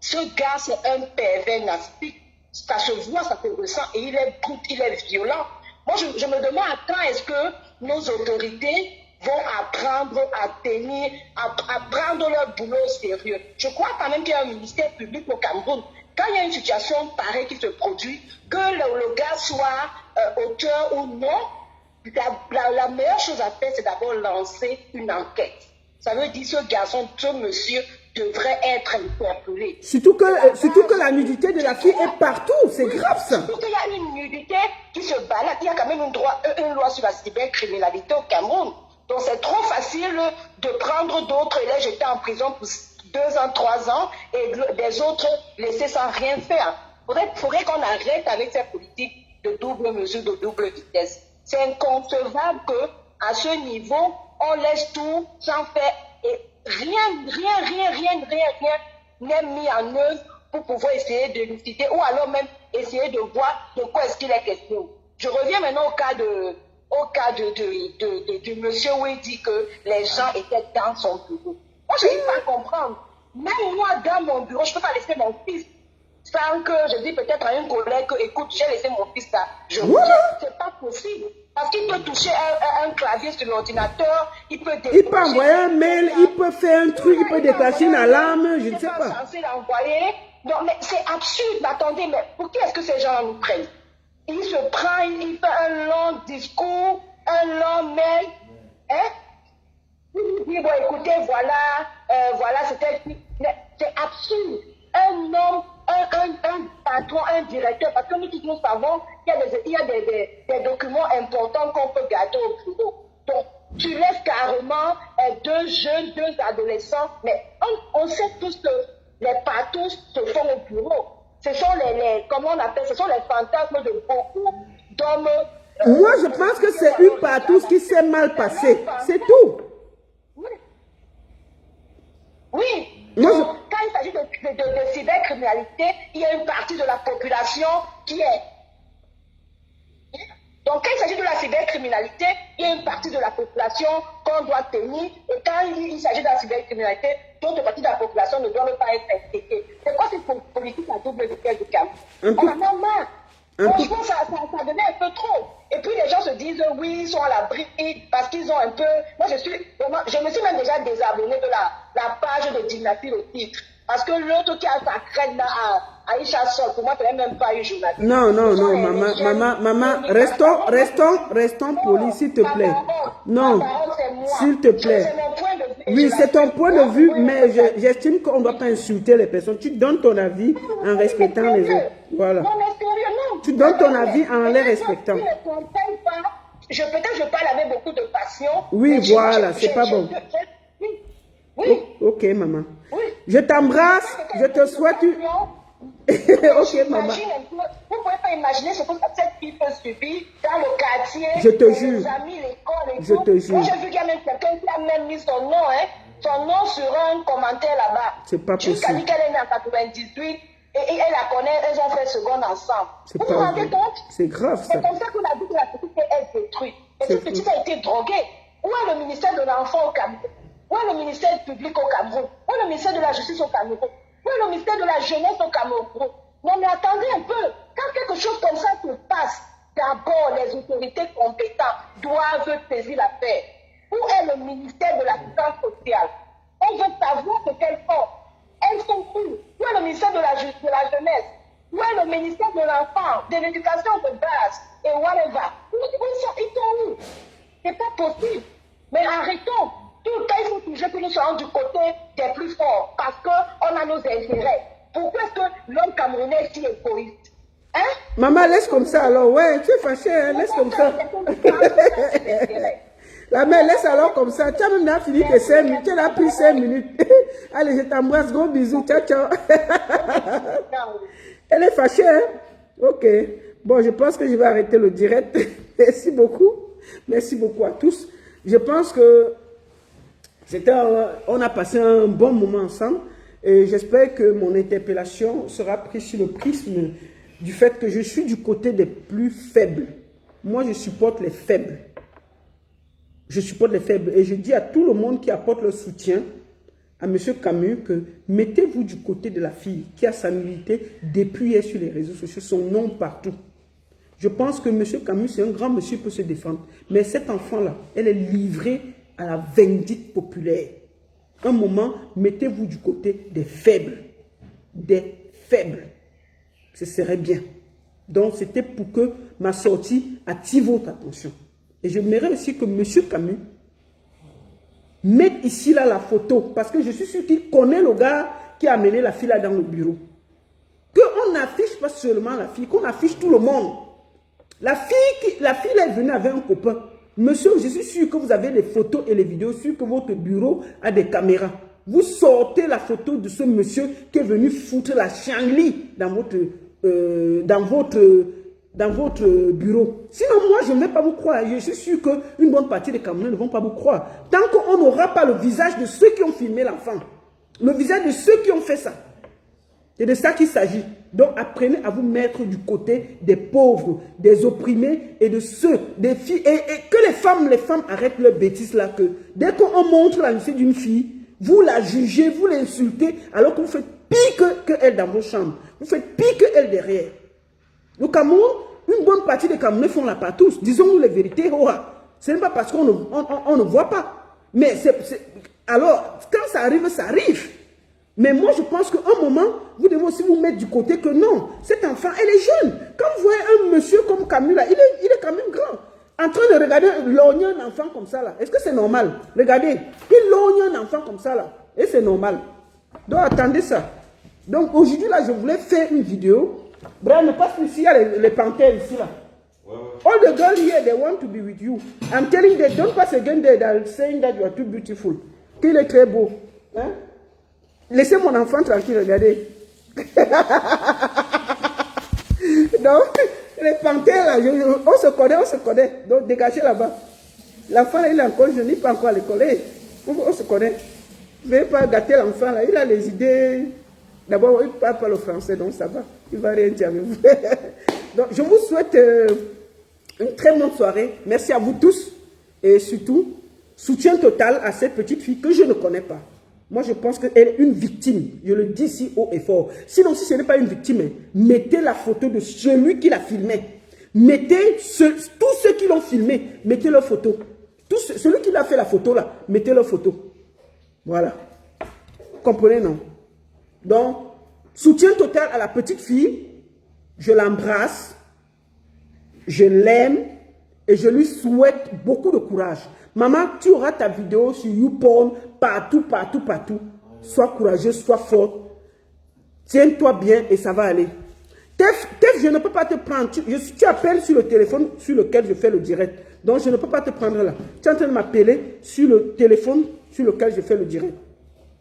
Ce gars, c'est un pervers narcissique. Ça se voit, ça se ressent et il est brut, il est violent. Moi, je me demande à quand est-ce que nos autorités vont apprendre à tenir, à prendre leur boulot au sérieux. Je crois quand même qu'il y a un ministère public au Cameroun. Quand il y a une situation pareille qui se produit, que le gars soit auteur ou non, la meilleure chose à faire, c'est d'abord lancer une enquête. Ça veut dire que ce garçon, ce monsieur, devrait être interpellé. Surtout que la nudité de la fille est partout, c'est grave ça. Surtout qu'il y a une nudité qui se balade, il y a quand même une loi sur la cybercriminalité au Cameroun. Donc c'est trop facile de prendre d'autres et les jeter en prison pour 2 ans, 3 ans et des autres laisser sans rien faire. Faudrait qu'on arrête avec cette politique de double mesure, de double vitesse. C'est inconcevable qu'à ce niveau, on laisse tout sans faire et rien n'est mis en œuvre pour pouvoir essayer de l'élucider ou alors même essayer de voir de quoi est-ce qu'il est question. Je reviens maintenant au cas du monsieur où il dit que les gens étaient dans son bureau. Moi, je n'arrive pas à comprendre. Même moi, dans mon bureau, je ne peux pas laisser mon fils sans que je dise peut-être à un collègue que, écoute, j'ai laissé mon fils là. Je reviens. C'est pas possible. Parce qu'il peut toucher un clavier sur l'ordinateur, il peut envoyer un mail, il peut faire un truc, il peut déclencher une alarme, je ne sais pas. Censé l'envoyer. Non, mais c'est absurde. Mais attendez, mais pour qui est-ce que ces gens nous prennent? Il se prend, il fait un long discours, un long mail. Hein? Il dit, bon, écoutez, voilà, c'était... C'est absurde. Un homme, un patron, un directeur, parce que nous tous nous savons qu'il y a des documents importants qu'on peut garder au bureau. Donc, tu laisses carrément 2 jeunes, 2 adolescents, mais on sait tous que les patrons se font au bureau. Ce sont comment on appelle, ce sont les fantasmes de beaucoup d'hommes. Moi, je pense que c'est une partouze qui s'est mal passée. C'est tout. Oui. Donc, quand il s'agit de cybercriminalité, il y a une partie de la population qui est... Donc, quand il s'agit de la cybercriminalité, il y a une partie de la population qu'on doit tenir. Et quand il s'agit de la cybercriminalité, d'autres parties de la population ne doivent pas être impliquées. C'est quoi cette politique à double vitesse du Cameroun? On en a marre. Franchement, ça devient un peu trop. Et puis les gens se disent, oui, ils sont à l'abri parce qu'ils ont un peu... Moi, je me suis même déjà désabonné de la page de Dynastie au titre. Parce que l'autre qui a sa crête là à Aïcha Sol, pour moi, ce n'est même pas une journaliste. Non, maman, restons polis, s'il te plaît. Non, s'il te plaît. Oui, c'est ton point de vue, mais j'estime qu'on ne doit pas insulter les personnes. Tu donnes ton avis en respectant les autres. Voilà. Tu donnes ton avis en les respectant. Peut-être je parle avec beaucoup de passion. Oui, voilà, c'est pas bon. Oui. Ok, maman. Oui. Je t'embrasse, je te souhaite une... Ok, maman. Vous ne pouvez pas imaginer ce que cette fille peut subir dans le quartier. Je te jure. Les amis, l'école et je tout. te jure. Moi, j'ai vu qu'il y a même quelqu'un qui a même mis son nom, son nom sur un commentaire là-bas. C'est pas possible. Jusqu'à dit qu'elle est née en 98 et elle la connaît, elles ont fait seconde ensemble. Vous vous rendez compte? C'est grave ça. C'est comme ça qu'on a dit que la petite est détruite. Et cette petite a été droguée. Où est le ministère de l'Enfant au Cameroun? Où est le ministère public au Cameroun? Où est le ministère de la Justice au Cameroun? Où est le ministère de la Jeunesse au Cameroun? Non mais attendez un peu. Quand quelque chose comme ça se passe, d'abord les autorités compétentes doivent saisir l'affaire. Où est le ministère de l'Assistance sociale? On veut savoir de quelle forme. Elles sont où? Où est le ministère de la Jeunesse? Où est le ministère de l'enfant, de l'éducation de base et whatever? Ils sont où? C'est pas possible. Mais arrêtons. Tout le temps, il faut toujours que nous soyons du côté des plus forts parce qu'on a nos intérêts. Pourquoi est-ce que l'homme camerounais est si égoïste? Hein? Maman, laisse comme ça alors. Ouais, tu es fâchée, hein? Laisse comme ça. La mère, laisse alors comme ça. Tu as même fini tes 5 minutes. Tu as pris 5 minutes. Allez, je t'embrasse. Gros bisous. Ciao, ciao. Elle est fâchée, hein? Ok. Bon, je pense que je vais arrêter le direct. Merci beaucoup. Merci beaucoup à tous. Je pense que on a passé un bon moment ensemble. Et j'espère que mon interpellation sera prise sur le prisme du fait que je suis du côté des plus faibles. Moi, je supporte les faibles. Je supporte les faibles. Et je dis à tout le monde qui apporte le soutien à M. Camus que mettez-vous du côté de la fille qui a sa nullité dépouillée sur les réseaux sociaux, son nom partout. Je pense que M. Camus, c'est un grand monsieur pour se défendre. Mais cet enfant-là, elle est livrée à la vindicte populaire. Un moment, mettez-vous du côté des faibles. Des faibles. Ce serait bien. Donc, c'était pour que ma sortie attire votre attention. Et j'aimerais aussi que M. Camus mette ici là la photo. Parce que je suis sûr qu'il connaît le gars qui a amené la fille là dans le bureau. Qu'on n'affiche pas seulement la fille, qu'on affiche tout le monde. La fille est venue avec un copain. Monsieur, je suis sûr que vous avez les photos et les vidéos, sûr que votre bureau a des caméras. Vous sortez la photo de ce monsieur qui est venu foutre la changli dans votre bureau. Sinon, moi, je ne vais pas vous croire. Je suis sûr qu'une bonne partie des Camerounais ne vont pas vous croire. Tant qu'on n'aura pas le visage de ceux qui ont filmé l'enfant, le visage de ceux qui ont fait ça. C'est de ça qu'il s'agit. Donc, apprenez à vous mettre du côté des pauvres, des opprimés et de ceux, des filles. Et que les femmes arrêtent leur bêtise là. Que dès qu'on montre la nuit d'une fille, vous la jugez, vous l'insultez, alors que vous faites pire qu'elle dans vos chambres. Vous faites pire qu'elle derrière. Le Cameroun, une bonne partie des Camerounais font la part tous. Disons-nous les vérités. Ce n'est pas parce qu'on ne voit pas. Mais alors, quand ça arrive, ça arrive. Mais moi, je pense qu'à un moment, vous devez aussi vous mettre du côté que non, cet enfant, elle est jeune. Quand vous voyez un monsieur comme Camus, là, il est quand même grand. En train de regarder lorgner un enfant comme ça, là. Est-ce que c'est normal? Regardez, il lorgne un enfant comme ça, là. Et c'est normal. Donc, attendez ça. Donc, aujourd'hui, là, je voulais faire une vidéo. Brian, ne passe plus ici, il y a les panthères ici, là. All the girls here, they want to be with you. I'm telling them, don't pass again there saying that you are too beautiful. Qu'il est très beau. Hein? Laissez mon enfant tranquille, regardez. Donc, les panthères là, on se connaît. Donc, dégagez là-bas. L'enfant, il est encore jeune, il n'est pas encore à l'école. On se connaît. Ne vais pas gâter l'enfant là, il a les idées. D'abord, il ne parle pas le français, donc ça va. Il ne va rien dire avec vous. Donc, je vous souhaite une très bonne soirée. Merci à vous tous. Et surtout, soutien total à cette petite fille que je ne connais pas. Moi, je pense qu'elle est une victime. Je le dis si haut et fort. Sinon, si ce n'est pas une victime, mettez la photo de celui qui l'a filmé. Mettez tous ceux qui l'ont filmé, mettez leur photo. Celui qui l'a fait la photo là, mettez leur photo. Voilà. Comprenez, non? Donc, soutien total à la petite fille. Je l'embrasse. Je l'aime. Et je lui souhaite beaucoup de courage. Maman, tu auras ta vidéo sur YouPorn, partout. Sois courageuse, sois forte. Tiens-toi bien et ça va aller. Tef, je ne peux pas te prendre. Tu appelles sur le téléphone sur lequel je fais le direct. Donc, je ne peux pas te prendre là. Tu es en train de m'appeler sur le téléphone sur lequel je fais le direct.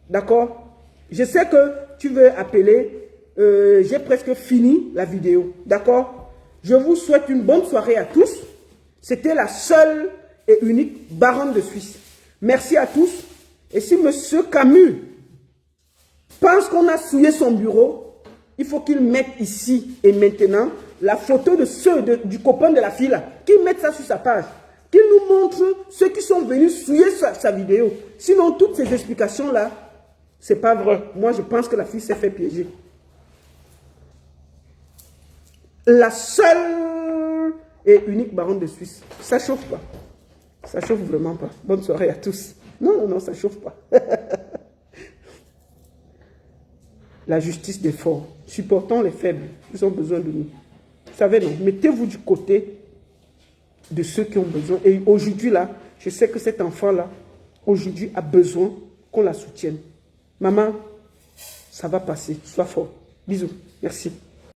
D'accord? Je sais que tu veux appeler. J'ai presque fini la vidéo. D'accord? Je vous souhaite une bonne soirée à tous. C'était la seule et unique baronne de Suisse. Merci à tous. Et si M. Camus pense qu'on a souillé son bureau, il faut qu'il mette ici et maintenant la photo de du copain de la fille là. Qu'il mette ça sur sa page. Qu'il nous montre ceux qui sont venus souiller sa vidéo. Sinon, toutes ces explications là, c'est pas vrai. Moi, je pense que la fille s'est fait piéger. La seule et unique baronne de Suisse. Ça chauffe pas. Ça chauffe vraiment pas. Bonne soirée à tous. Non, ça chauffe pas. la justice des forts. Supportons les faibles. Ils ont besoin de nous. Vous savez, non, mettez-vous du côté de ceux qui ont besoin. Et aujourd'hui, là, je sais que cet enfant-là, aujourd'hui, a besoin qu'on la soutienne. Maman, ça va passer. Sois fort. Bisous. Merci.